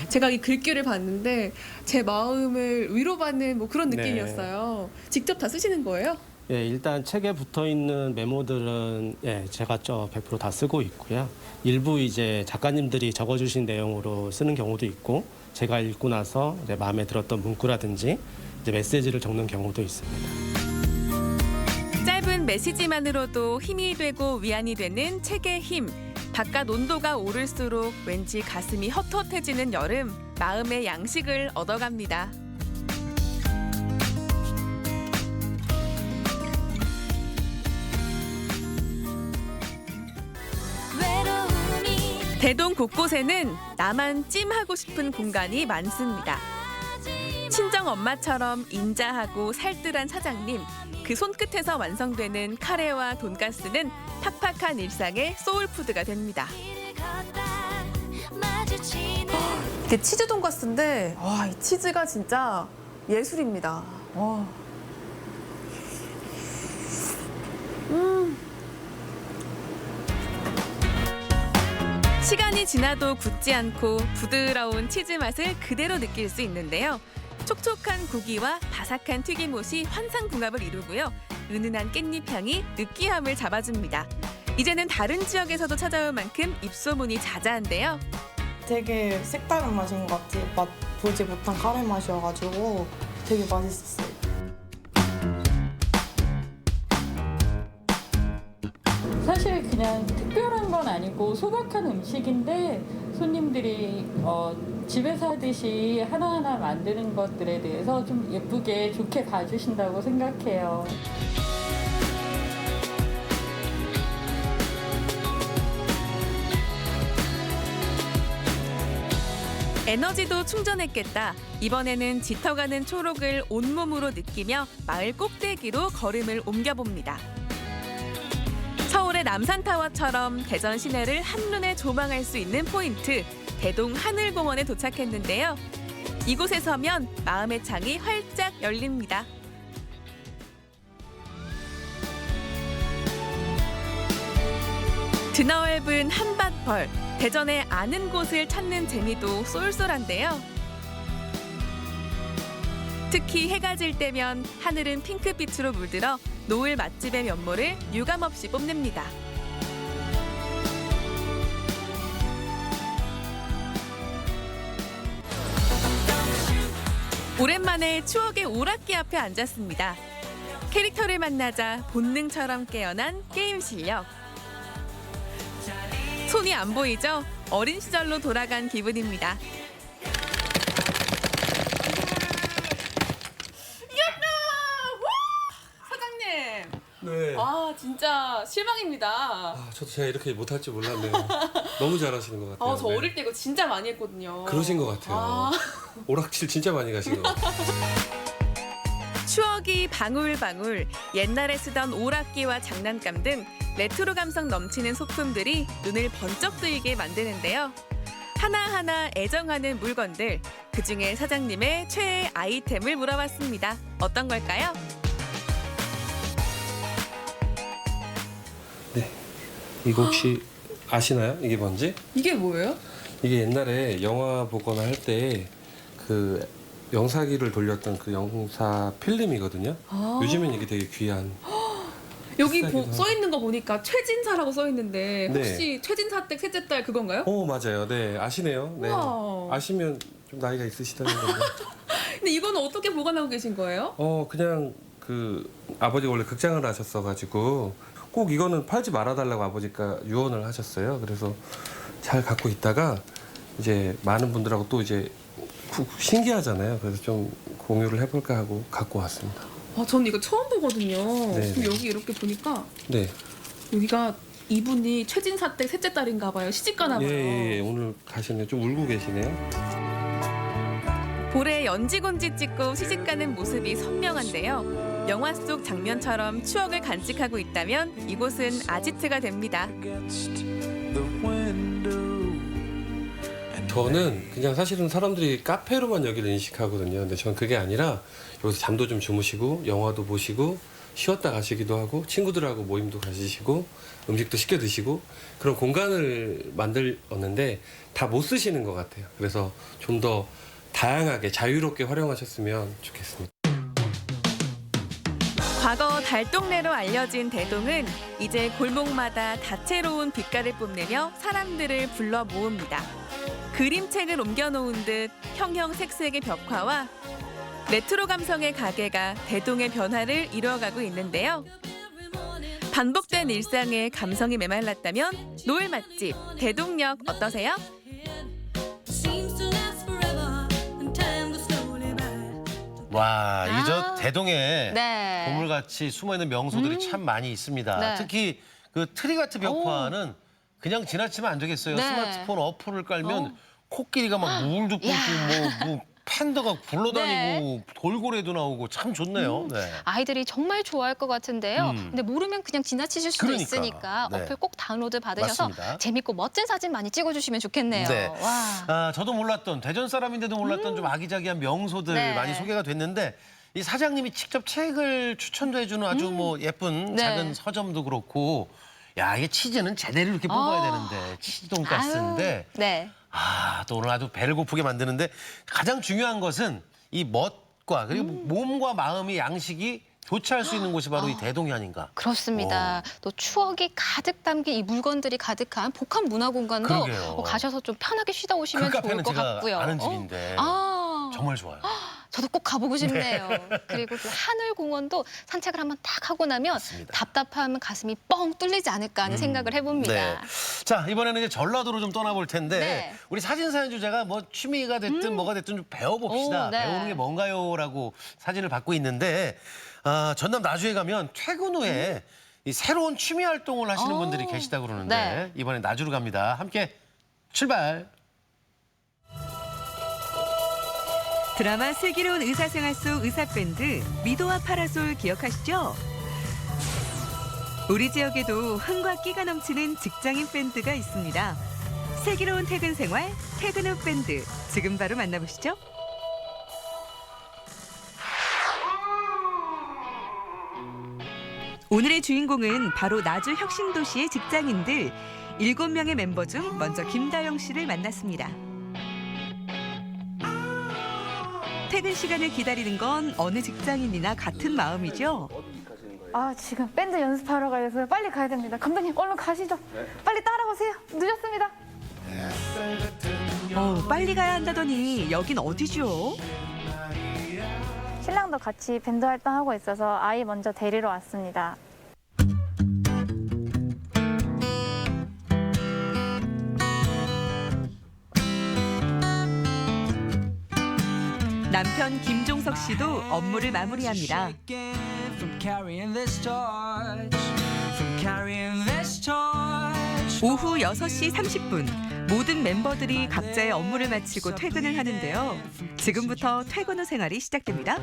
제가 이 글귀를 봤는데 제 마음을 위로받는 뭐 그런 느낌이었어요. 직접 다 쓰시는 거예요? 예, 일단 책에 붙어 있는 메모들은 제가 100% 다 쓰고 있고요. 일부 이제 작가님들이 적어주신 내용으로 쓰는 경우도 있고, 제가 읽고 나서 이제 마음에 들었던 문구라든지 이제 메시지를 적는 경우도 있습니다. 짧은 메시지만으로도 힘이 되고 위안이 되는 책의 힘. 바깥 온도가 오를수록 왠지 가슴이 헛헛해지는 여름, 마음의 양식을 얻어갑니다. 대동 곳곳에는 나만 찜하고 싶은 공간이 많습니다. 친정 엄마처럼 인자하고 살뜰한 사장님, 그 손끝에서 완성되는 카레와 돈가스는 팍팍한 일상의 소울푸드가 됩니다. 이게 치즈 돈가스인데 와, 이 치즈가 진짜 예술입니다. 와. 시간이 지나도 굳지 않고 부드러운 치즈 맛을 그대로 느낄 수 있는데요. 촉촉한 고기와 바삭한 튀김옷이 환상궁합을 이루고요. 은은한 깻잎 향이 느끼함을 잡아줍니다. 이제는 다른 지역에서도 찾아올 만큼 입소문이 자자한데요. 되게 색다른 맛인 것 같아요. 맛보지 못한 카레 맛이어가지고 되게 맛있었어요. 사실 그냥 특별한 건 아니고 소박한 음식인데 손님들이 집에서 하듯이 하나하나 만드는 것들에 대해서 좀 예쁘게 좋게 봐주신다고 생각해요. 에너지도 충전했겠다. 이번에는 짙어가는 초록을 온몸으로 느끼며 마을 꼭대기로 걸음을 옮겨봅니다. 서울의 남산타워처럼 대전 시내를 한눈에 조망할 수 있는 포인트, 대동 하늘공원에 도착했는데요. 이곳에 서면 마음의 창이 활짝 열립니다. 드넓은 한밭벌, 대전의 아는 곳을 찾는 재미도 쏠쏠한데요. 특히 해가 질 때면 하늘은 핑크빛으로 물들어 노을 맛집의 면모를 유감없이 뽐냅니다. 오랜만에 추억의 오락기 앞에 앉았습니다. 캐릭터를 만나자 본능처럼 깨어난 게임 실력. 손이 안 보이죠? 어린 시절로 돌아간 기분입니다. 진짜 실망입니다. 아, 저도 제가 이렇게 못할 줄 몰랐네요. 너무 잘하시는 것 같아요. 저 어릴 때 이거 진짜 많이 했거든요. 그러신 것 같아요. 오락실 진짜 많이 가신 것 같아요. 추억이 방울방울, 옛날에 쓰던 오락기와 장난감 등 레트로 감성 넘치는 소품들이 눈을 번쩍 뜨이게 만드는데요. 하나하나 애정하는 물건들, 그중에 사장님의 최애 아이템을 물어봤습니다. 어떤 걸까요? 네. 이거 혹시 아시나요? 이게 뭔지? 이게 뭐예요? 이게 옛날에 영화 보거나 할 때 그 영사기를 돌렸던 그 영사 필름이거든요. 요즘엔 이게 되게 귀한. 여기 비싸기도 써 있는 거 보니까 최진사라고 써 있는데 네. 혹시 최진사 댁 셋째 딸 그건가요? 맞아요. 네, 아시네요. 네. 우와. 아시면 좀 나이가 있으시다는 건데. 근데 이거는 어떻게 보관하고 계신 거예요? 그냥 그 아버지 원래 극장을 하셨어가지고 꼭 이거는 팔지 말아달라고 아버지가 유언을 하셨어요. 그래서 잘 갖고 있다가 이제 많은 분들하고 또 이제 신기하잖아요. 그래서 좀 공유를 해볼까 하고 갖고 왔습니다. 전 이거 처음 보거든요. 네. 근데 여기 이렇게 보니까 네. 여기가 이분이 최진사 댁 셋째 딸인가 봐요. 시집가나 봐요. 예, 오늘 가시네. 좀 울고 계시네요. 볼에 연지곤지 찍고 시집가는 모습이 선명한데요. 영화 속 장면처럼 추억을 간직하고 있다면 이곳은 아지트가 됩니다. 저는 그냥 사실은 사람들이 카페로만 여기를 인식하거든요. 근데 저는 그게 아니라 여기서 잠도 좀 주무시고 영화도 보시고 쉬었다 가시기도 하고 친구들하고 모임도 가지시고 음식도 시켜 드시고 그런 공간을 만들었는데 다 못 쓰시는 것 같아요. 그래서 좀 더 다양하게 자유롭게 활용하셨으면 좋겠습니다. 과거 달동네로 알려진 대동은 이제 골목마다 다채로운 빛깔을 뽐내며 사람들을 불러 모읍니다. 그림책을 옮겨놓은 듯 형형색색의 벽화와 레트로 감성의 가게가 대동의 변화를 이루어가고 있는데요. 반복된 일상에 감성이 메말랐다면 노을 맛집 대동역 어떠세요? 와, 이 저 대동에 네. 보물같이 숨어있는 명소들이 참 많이 있습니다. 네. 특히 그 트리가트 벽화는 그냥 지나치면 안 되겠어요. 네. 스마트폰 어플을 깔면 코끼리가 막 물도 끓고 뭐 팬더가 굴러다니고 돌고래도 나오고 참 좋네요. 네. 아이들이 정말 좋아할 것 같은데요. 근데 모르면 그냥 지나치실 수도 그러니까. 있으니까 네. 어플 꼭 다운로드 받으셔서 맞습니다. 재밌고 멋진 사진 많이 찍어주시면 좋겠네요. 네. 와. 저도 몰랐던 대전 사람인데도 몰랐던 좀 아기자기한 명소들 네. 많이 소개가 됐는데 이 사장님이 직접 책을 추천도 해주는 아주 뭐 예쁜 네. 작은 서점도 그렇고 야 이게 치즈는 제대로 이렇게 뽑아야 되는데 치즈 돈가스인데 네. 또 오늘 아주 배를 고프게 만드는데 가장 중요한 것은 이 멋과 그리고 몸과 마음이 양식이 교차할 수 있는 곳이 바로 이 대동이 아닌가. 그렇습니다. 또 추억이 가득 담긴 이 물건들이 가득한 복합 문화 공간도 그러게요. 가셔서 좀 편하게 쉬다 그 오시면 좋을 카페는 것 제가 같고요. 아는 집인데 정말 좋아요. 저도 꼭 가보고 싶네요. 그리고 그 하늘공원도 산책을 한번 딱 하고 나면 맞습니다. 답답하면 가슴이 뻥 뚫리지 않을까 하는 생각을 해봅니다. 네. 자 이번에는 이제 전라도로 좀 떠나볼 텐데 네. 우리 사진사연 주제가 뭐 취미가 됐든 뭐가 됐든 좀 배워봅시다. 오, 네. 배우는 게 뭔가요라고 사진을 받고 있는데 전남 나주에 가면 퇴근 후에 이 새로운 취미 활동을 하시는 분들이 계시다고 그러는데 네. 이번에 나주로 갑니다. 함께 출발. 드라마 슬기로운 의사생활 속 의사밴드 미도와 파라솔 기억하시죠? 우리 지역에도 흥과 끼가 넘치는 직장인 밴드가 있습니다. 슬기로운 퇴근 생활, 퇴근 후 밴드. 지금 바로 만나보시죠. 오늘의 주인공은 바로 나주 혁신도시의 직장인들 7명의 멤버 중 먼저 김다영 씨를 만났습니다. 퇴근 시간을 기다리는 건 어느 직장인이나 같은 마음이죠. 지금 밴드 연습하러 가야 돼서 빨리 가야 됩니다. 감독님, 얼른 가시죠. 빨리 따라오세요. 늦었습니다. 빨리 가야 한다더니 여긴 어디죠? 신랑도 같이 밴드 활동하고 있어서 아이 먼저 데리러 왔습니다. 남편 김종석 씨도 업무를 마무리합니다. 오후 6시 30분 모든 멤버들이 각자의 업무를 마치고 퇴근을 하는데요. 지금부터 퇴근 후 생활이 시작됩니다.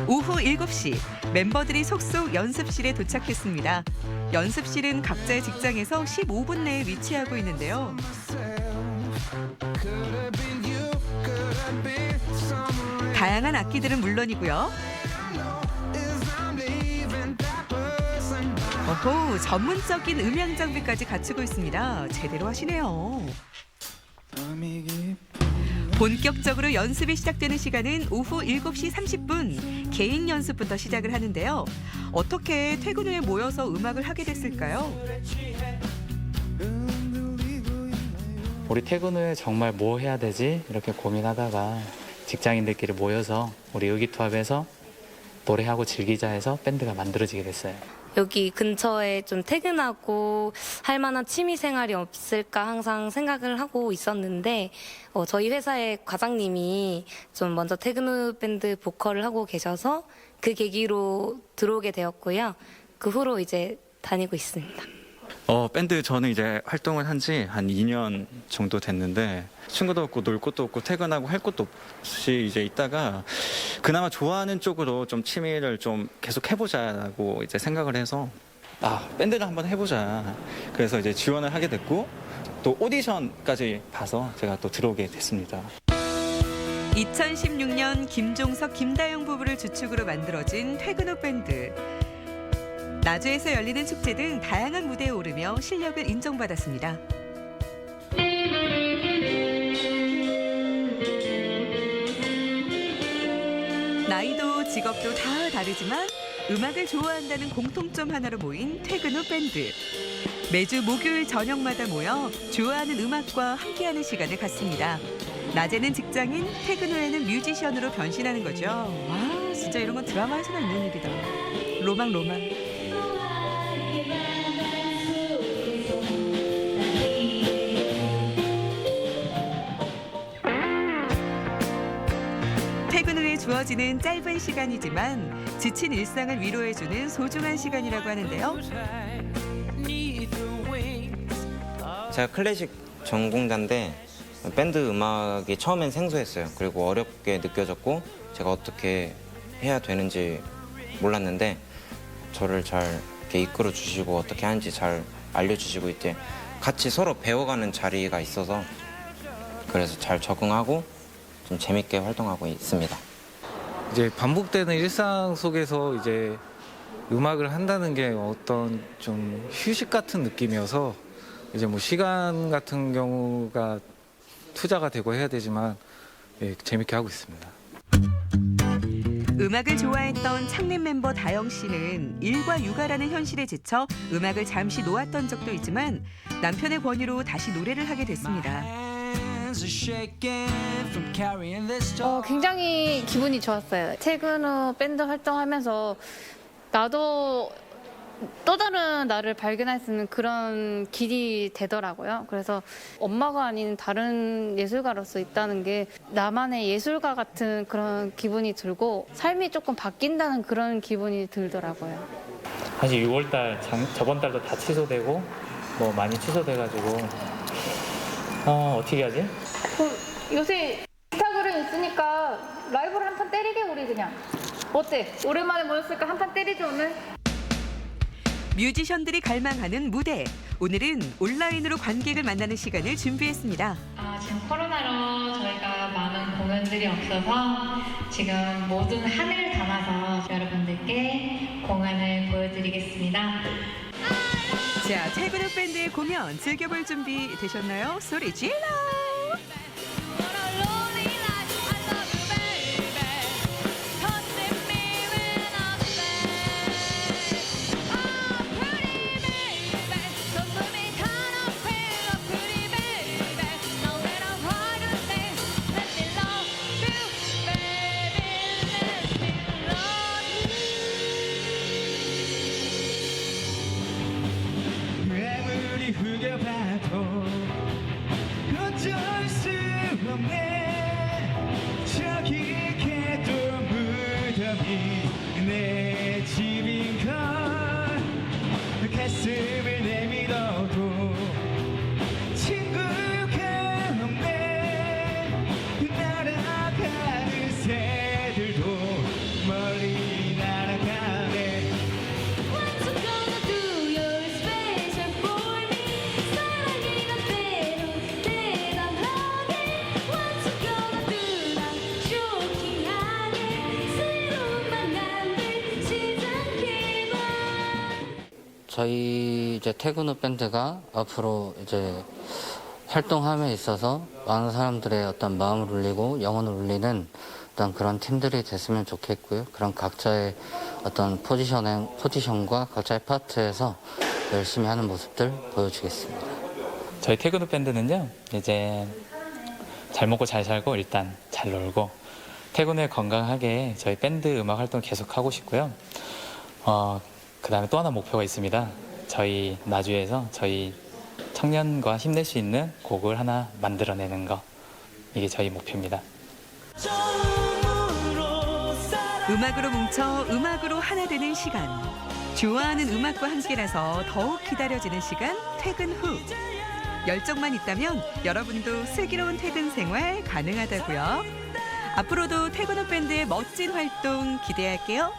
오후 7시 멤버들이 속속 연습실에 도착했습니다. 연습실은 각자의 직장에서 15분 내에 위치하고 있는데요. 다양한 악기들은 물론이고요. 어허, 전문적인 음향 장비까지 갖추고 있습니다. 제대로 하시네요. 본격적으로 연습이 시작되는 시간은 오후 7시 30분. 개인 연습부터 시작을 하는데요. 어떻게 퇴근 후에 모여서 음악을 하게 됐을까요? 우리 퇴근 후에 정말 뭐 해야 되지? 이렇게 고민하다가 직장인들끼리 모여서 우리 의기투합해서 노래하고 즐기자 해서 밴드가 만들어지게 됐어요. 여기 근처에 좀 퇴근하고 할 만한 취미 생활이 없을까 항상 생각을 하고 있었는데 저희 회사의 과장님이 좀 먼저 퇴근 후 밴드 보컬을 하고 계셔서 그 계기로 들어오게 되었고요. 그 후로 이제 다니고 있습니다. 밴드 저는 이제 활동을 한 지 한 2년 정도 됐는데 친구도 없고 놀 곳도 없고 퇴근하고 할 것도 없이 이제 있다가 그나마 좋아하는 쪽으로 좀 취미를 좀 계속 해보자고 이제 생각을 해서 밴드를 한번 해보자. 그래서 이제 지원을 하게 됐고 또 오디션까지 봐서 제가 또 들어오게 됐습니다. 2016년 김종석, 김다영 부부를 주축으로 만들어진 퇴근 후 밴드. 나주에서 열리는 축제 등 다양한 무대에 오르며 실력을 인정받았습니다. 나이도 직업도 다 다르지만 음악을 좋아한다는 공통점 하나로 모인 퇴근 후 밴드. 매주 목요일 저녁마다 모여 좋아하는 음악과 함께하는 시간을 갖습니다. 낮에는 직장인, 퇴근 후에는 뮤지션으로 변신하는 거죠. 와, 진짜 이런 건 드라마에서나 있는 일이다. 로망. 퇴근 후에 주어지는 짧은 시간이지만 지친 일상을 위로해주는 소중한 시간이라고 하는데요. 제가 클래식 전공자인데 밴드 음악이 처음엔 생소했어요. 그리고 어렵게 느껴졌고 제가 어떻게 해야 되는지 몰랐는데 저를 잘 이렇게 이끌어 주시고 어떻게 하는지 잘 알려주시고 이제 같이 서로 배워가는 자리가 있어서 그래서 잘 적응하고 좀 재밌게 활동하고 있습니다. 이제 반복되는 일상 속에서 이제 음악을 한다는 게 어떤 좀 휴식 같은 느낌이어서 이제 뭐 시간 같은 경우가 투자가 되고 해야 되지만 재밌게 하고 있습니다. 음악을 좋아했던 창립 멤버 다영 씨는 일과 육아라는 현실에 지쳐 음악을 잠시 놓았던 적도 있지만 남편의 권유로 다시 노래를 하게 됐습니다. 굉장히 기분이 좋았어요. 퇴근 후 밴드 활동하면서 나도 또 다른 나를 발견할 수 있는 그런 길이 되더라고요. 그래서 엄마가 아닌 다른 예술가로서 있다는 게 나만의 예술가 같은 그런 기분이 들고 삶이 조금 바뀐다는 그런 기분이 들더라고요. 사실 6월달 저번 달도 다 취소되고 뭐 많이 취소돼가지고 어떻게 하지? 요새 인스타그램 있으니까 라이브를 한 판 때리게 우리 그냥. 어때? 오랜만에 모였으니까 한 판 때리죠 오늘? 뮤지션들이 갈망하는 무대. 오늘은 온라인으로 관객을 만나는 시간을 준비했습니다. 지금 코로나로 저희가 많은 공연들이 없어서 지금 모든 하늘을 담아서 여러분들께 공연을 보여드리겠습니다. 자, 퇴근 후 밴드의 공연 즐겨볼 준비 되셨나요? 소리 질러! 후겨봐도 어쩌 저희 이제 퇴근 후 밴드가 앞으로 이제 활동함에 있어서 많은 사람들의 어떤 마음을 울리고 영혼을 울리는 어떤 그런 팀들이 됐으면 좋겠고요. 그런 각자의 어떤 포지션과 각자의 파트에서 열심히 하는 모습들 보여주겠습니다. 저희 퇴근 후 밴드는요, 이제 잘 먹고 잘 살고 일단 잘 놀고 퇴근 후에 건강하게 저희 밴드 음악 활동 계속 하고 싶고요. 그 다음에 또 하나 목표가 있습니다. 저희 나주에서 저희 청년과 힘낼 수 있는 곡을 하나 만들어내는 거, 이게 저희 목표입니다. 음악으로 뭉쳐 음악으로 하나 되는 시간. 좋아하는 음악과 함께라서 더욱 기다려지는 시간, 퇴근 후. 열정만 있다면 여러분도 슬기로운 퇴근 생활 가능하다고요. 앞으로도 퇴근 후 밴드의 멋진 활동 기대할게요.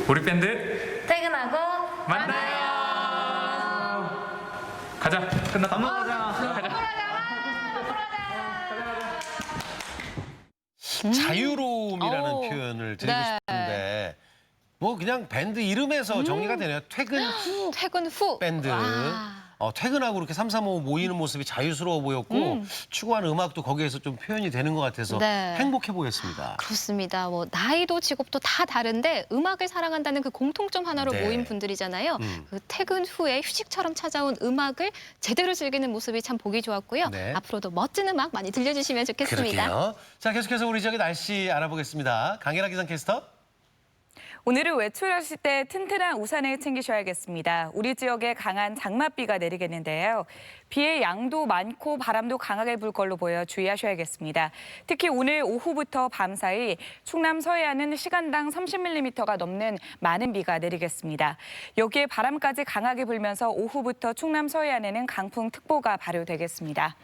우리 밴드 퇴근하고 만나요. 가자. 끝났다. 밥 먹으러 가자. 자유로움이라는 오. 표현을 드리고 네. 싶은데 뭐 그냥 밴드 이름에서 정리가 되네요. 퇴근 후 퇴근 후. 밴드. 와. 퇴근하고 이렇게 3, 3, 5 모이는 모습이 자유스러워 보였고 추구하는 음악도 거기에서 좀 표현이 되는 것 같아서 네. 행복해 보였습니다. 그렇습니다. 뭐 나이도 직업도 다 다른데 음악을 사랑한다는 그 공통점 하나로 네. 모인 분들이잖아요. 그 퇴근 후에 휴식처럼 찾아온 음악을 제대로 즐기는 모습이 참 보기 좋았고요. 네. 앞으로도 멋진 음악 많이 들려주시면 좋겠습니다. 그럴게요. 자, 계속해서 우리 지역의 날씨 알아보겠습니다. 강혜라 기상캐스터. 오늘은 외출하실 때 튼튼한 우산을 챙기셔야겠습니다. 우리 지역에 강한 장맛비가 내리겠는데요. 비의 양도 많고 바람도 강하게 불 걸로 보여 주의하셔야겠습니다. 특히 오늘 오후부터 밤 사이 충남 서해안은 시간당 30mm가 넘는 많은 비가 내리겠습니다. 여기에 바람까지 강하게 불면서 오후부터 충남 서해안에는 강풍특보가 발효되겠습니다.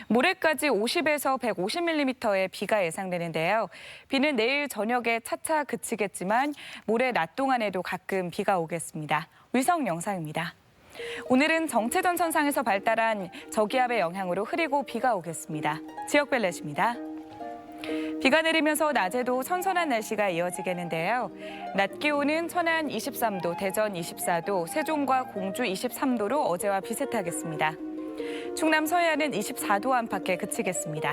모레까지 50에서 150mm의 비가 예상되는데요. 비는 내일 저녁에 차차 그치겠지만 모레 낮 동안에도 가끔 비가 오겠습니다. 위성 영상입니다. 오늘은 정체전선상에서 발달한 저기압의 영향으로 흐리고 비가 오겠습니다. 지역별 날씨입니다. 비가 내리면서 낮에도 선선한 날씨가 이어지겠는데요. 낮 기온은 천안 23도, 대전 24도, 세종과 공주 23도로 어제와 비슷하겠습니다. 충남 서해안은 24도 안팎에 그치겠습니다.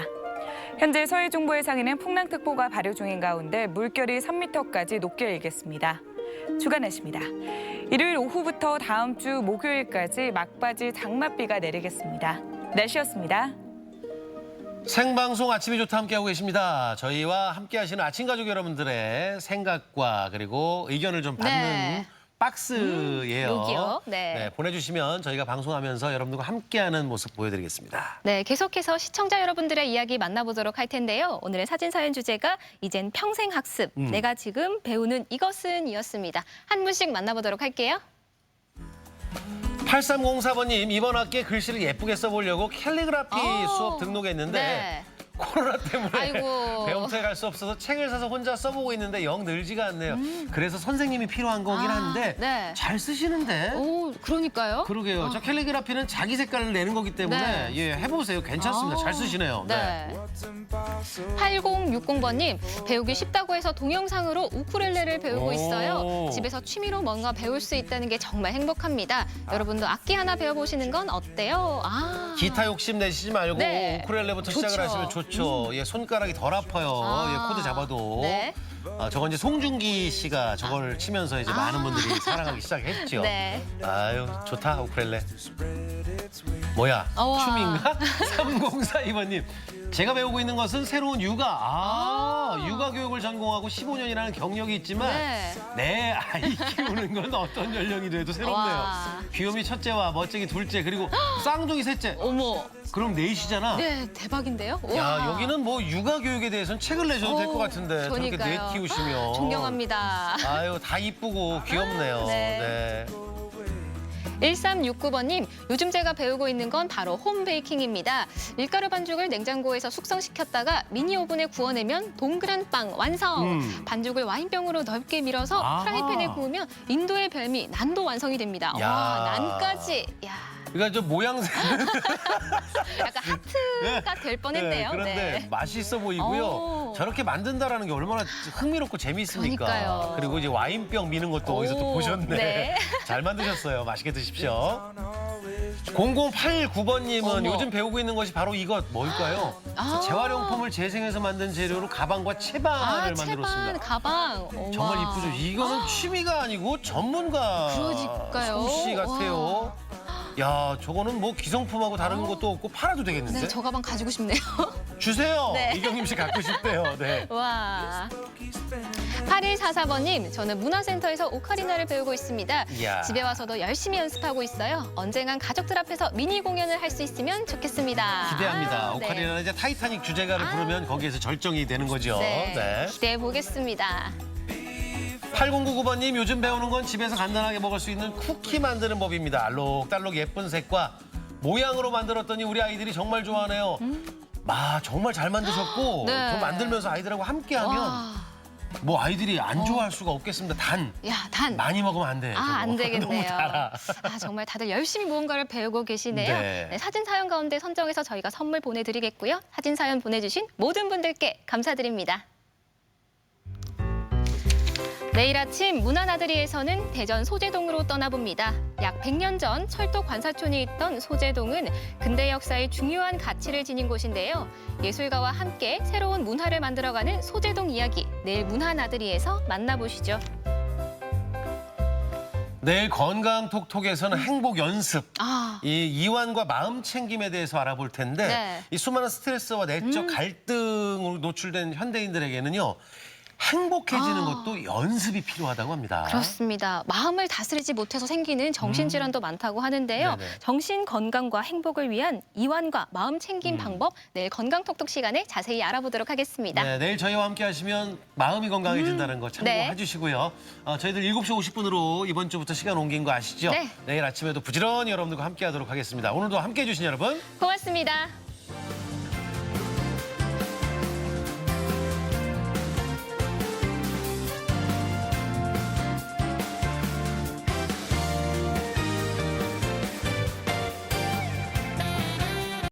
현재 서해 중부 해상에는 풍랑특보가 발효 중인 가운데 물결이 3m까지 높게 일겠습니다. 주간 날씨입니다. 일요일 오후부터 다음 주 목요일까지 막바지 장맛비가 내리겠습니다. 날씨였습니다. 생방송 아침이 좋다 함께하고 계십니다. 저희와 함께하시는 아침 가족 여러분들의 생각과 그리고 의견을 좀 받는 네. 박스예요. 여기요. 네. 보내주시면 저희가 방송하면서 여러분들과 함께하는 모습 보여드리겠습니다. 네, 계속해서 시청자 여러분들의 이야기 만나보도록 할 텐데요. 오늘의 사진사연 주제가 이젠 평생 학습, 내가 지금 배우는 이것은 이었습니다. 한 분씩 만나보도록 할게요. 8304번님, 이번 학기에 글씨를 예쁘게 써보려고 캘리그라피 수업 등록했는데 네. 코로나 때문에 아이고. 배움터에 갈 수 없어서 책을 사서 혼자 써보고 있는데 영 늘지가 않네요. 그래서 선생님이 필요한 거긴 한데 네. 잘 쓰시는데. 오, 그러니까요. 그러게요. 저 캘리그라피는 자기 색깔을 내는 거기 때문에 네. 예, 해보세요. 괜찮습니다. 잘 쓰시네요. 네. 8060번님, 배우기 쉽다고 해서 동영상으로 우쿨렐레를 배우고 있어요. 집에서 취미로 뭔가 배울 수 있다는 게 정말 행복합니다. 여러분도 악기 하나 배워보시는 건 어때요? 기타 욕심 내시지 말고 네. 우쿨렐레부터 좋죠. 시작을 하시면 좋죠. 예, 손가락이 덜 아파요. 예, 코드 잡아도. 네. 저건 이제 송중기 씨가 저걸 치면서 이제 많은 분들이 사랑하기 시작했죠. 네. 아유, 좋다, 우쿨렐레. 뭐야, 우와. 춤인가? 3042번님. 제가 배우고 있는 것은 새로운 육아. 육아 교육을 전공하고 15년이라는 경력이 있지만 네. 내 아이 키우는 건 어떤 연령이 돼도 새롭네요. 와. 귀요미 첫째와 멋쟁이 둘째 그리고 쌍둥이 셋째. 어머. 그럼 넷이잖아. 네, 대박인데요? 야, 우와. 여기는 뭐 육아 교육에 대해서는 책을 내셔도 될 것 같은데 저렇게 넷 그러니까요. 키우시면. 존경합니다. 아유, 다 이쁘고 귀엽네요. 네. 네. 1369번님, 요즘 제가 배우고 있는 건 바로 홈베이킹입니다. 밀가루 반죽을 냉장고에서 숙성시켰다가 미니 오븐에 구워내면 동그란 빵 완성! 반죽을 와인병으로 넓게 밀어서 프라이팬에 구우면 인도의 별미 난도 완성이 됩니다. 야. 와, 난까지! 야. 그러니까 저 모양새는 약간 하트가 될 뻔했네요. 그런데 네. 맛있어 보이고요. 저렇게 만든다라는 게 얼마나 흥미롭고 재미있습니까? 그러니까요. 그리고 이제 와인병 미는 것도 어디서 또 오, 보셨네. 네. 잘 만드셨어요. 맛있게 드십시오. 0089번님은 어머. 요즘 배우고 있는 것이 바로 이것 뭘까요? 아. 재활용품을 재생해서 만든 재료로 가방과 채반을 만들었습니다. 채반, 가방. 정말 어머. 이쁘죠. 이거는 취미가 아니고 전문가 그러니까요. 솜씨 같아요. 야, 저거는 뭐 기성품하고 다른 것도 없고 팔아도 되겠는데? 네, 저 가방 가지고 싶네요. 주세요. 네. 이경림 씨 갖고 싶대요. 네. 와. 8144번님, 저는 문화센터에서 오카리나를 배우고 있습니다. 이야. 집에 와서도 열심히 연습하고 있어요. 언젠간 가족들 앞에서 미니 공연을 할 수 있으면 좋겠습니다. 기대합니다. 아, 네. 오카리나는 이제 타이타닉 주제가를 부르면 거기에서 절정이 되는 거죠. 네. 기대해 보겠습니다. 8099번님, 요즘 배우는 건 집에서 간단하게 먹을 수 있는 쿠키 만드는 법입니다. 알록달록 예쁜 색과 모양으로 만들었더니 우리 아이들이 정말 좋아하네요. 정말 잘 만드셨고 네. 저 만들면서 아이들하고 함께하면 와. 뭐 아이들이 안 좋아할 수가 없겠습니다. 단. 단. 많이 먹으면 안 돼. 아, 안 저거. 되겠네요. 너무 달아. 정말 다들 열심히 무언가를 배우고 계시네요. 네. 네, 사진 사연 가운데 선정해서 저희가 선물 보내드리겠고요. 사진 사연 보내주신 모든 분들께 감사드립니다. 내일 아침 문화나들이에서는 대전 소재동으로 떠나봅니다. 약 100년 전 철도 관사촌이 있던 소재동은 근대 역사의 중요한 가치를 지닌 곳인데요. 예술가와 함께 새로운 문화를 만들어가는 소재동 이야기, 내일 문화나들이에서 만나보시죠. 내일 건강톡톡에서는 행복 연습, 이 이완과 마음 챙김에 대해서 알아볼 텐데 네. 이 수많은 스트레스와 내적 갈등으로 노출된 현대인들에게는요. 행복해지는 것도 연습이 필요하다고 합니다. 그렇습니다. 마음을 다스리지 못해서 생기는 정신질환도 많다고 하는데요. 네네. 정신 건강과 행복을 위한 이완과 마음 챙김 방법, 내일 건강톡톡 시간에 자세히 알아보도록 하겠습니다. 네, 내일 저희와 함께 하시면 마음이 건강해진다는 거 참고해 네. 주시고요. 저희들 7시 50분으로 이번 주부터 시간 옮긴 거 아시죠? 네. 내일 아침에도 부지런히 여러분들과 함께 하도록 하겠습니다. 오늘도 함께 해주신 여러분 고맙습니다.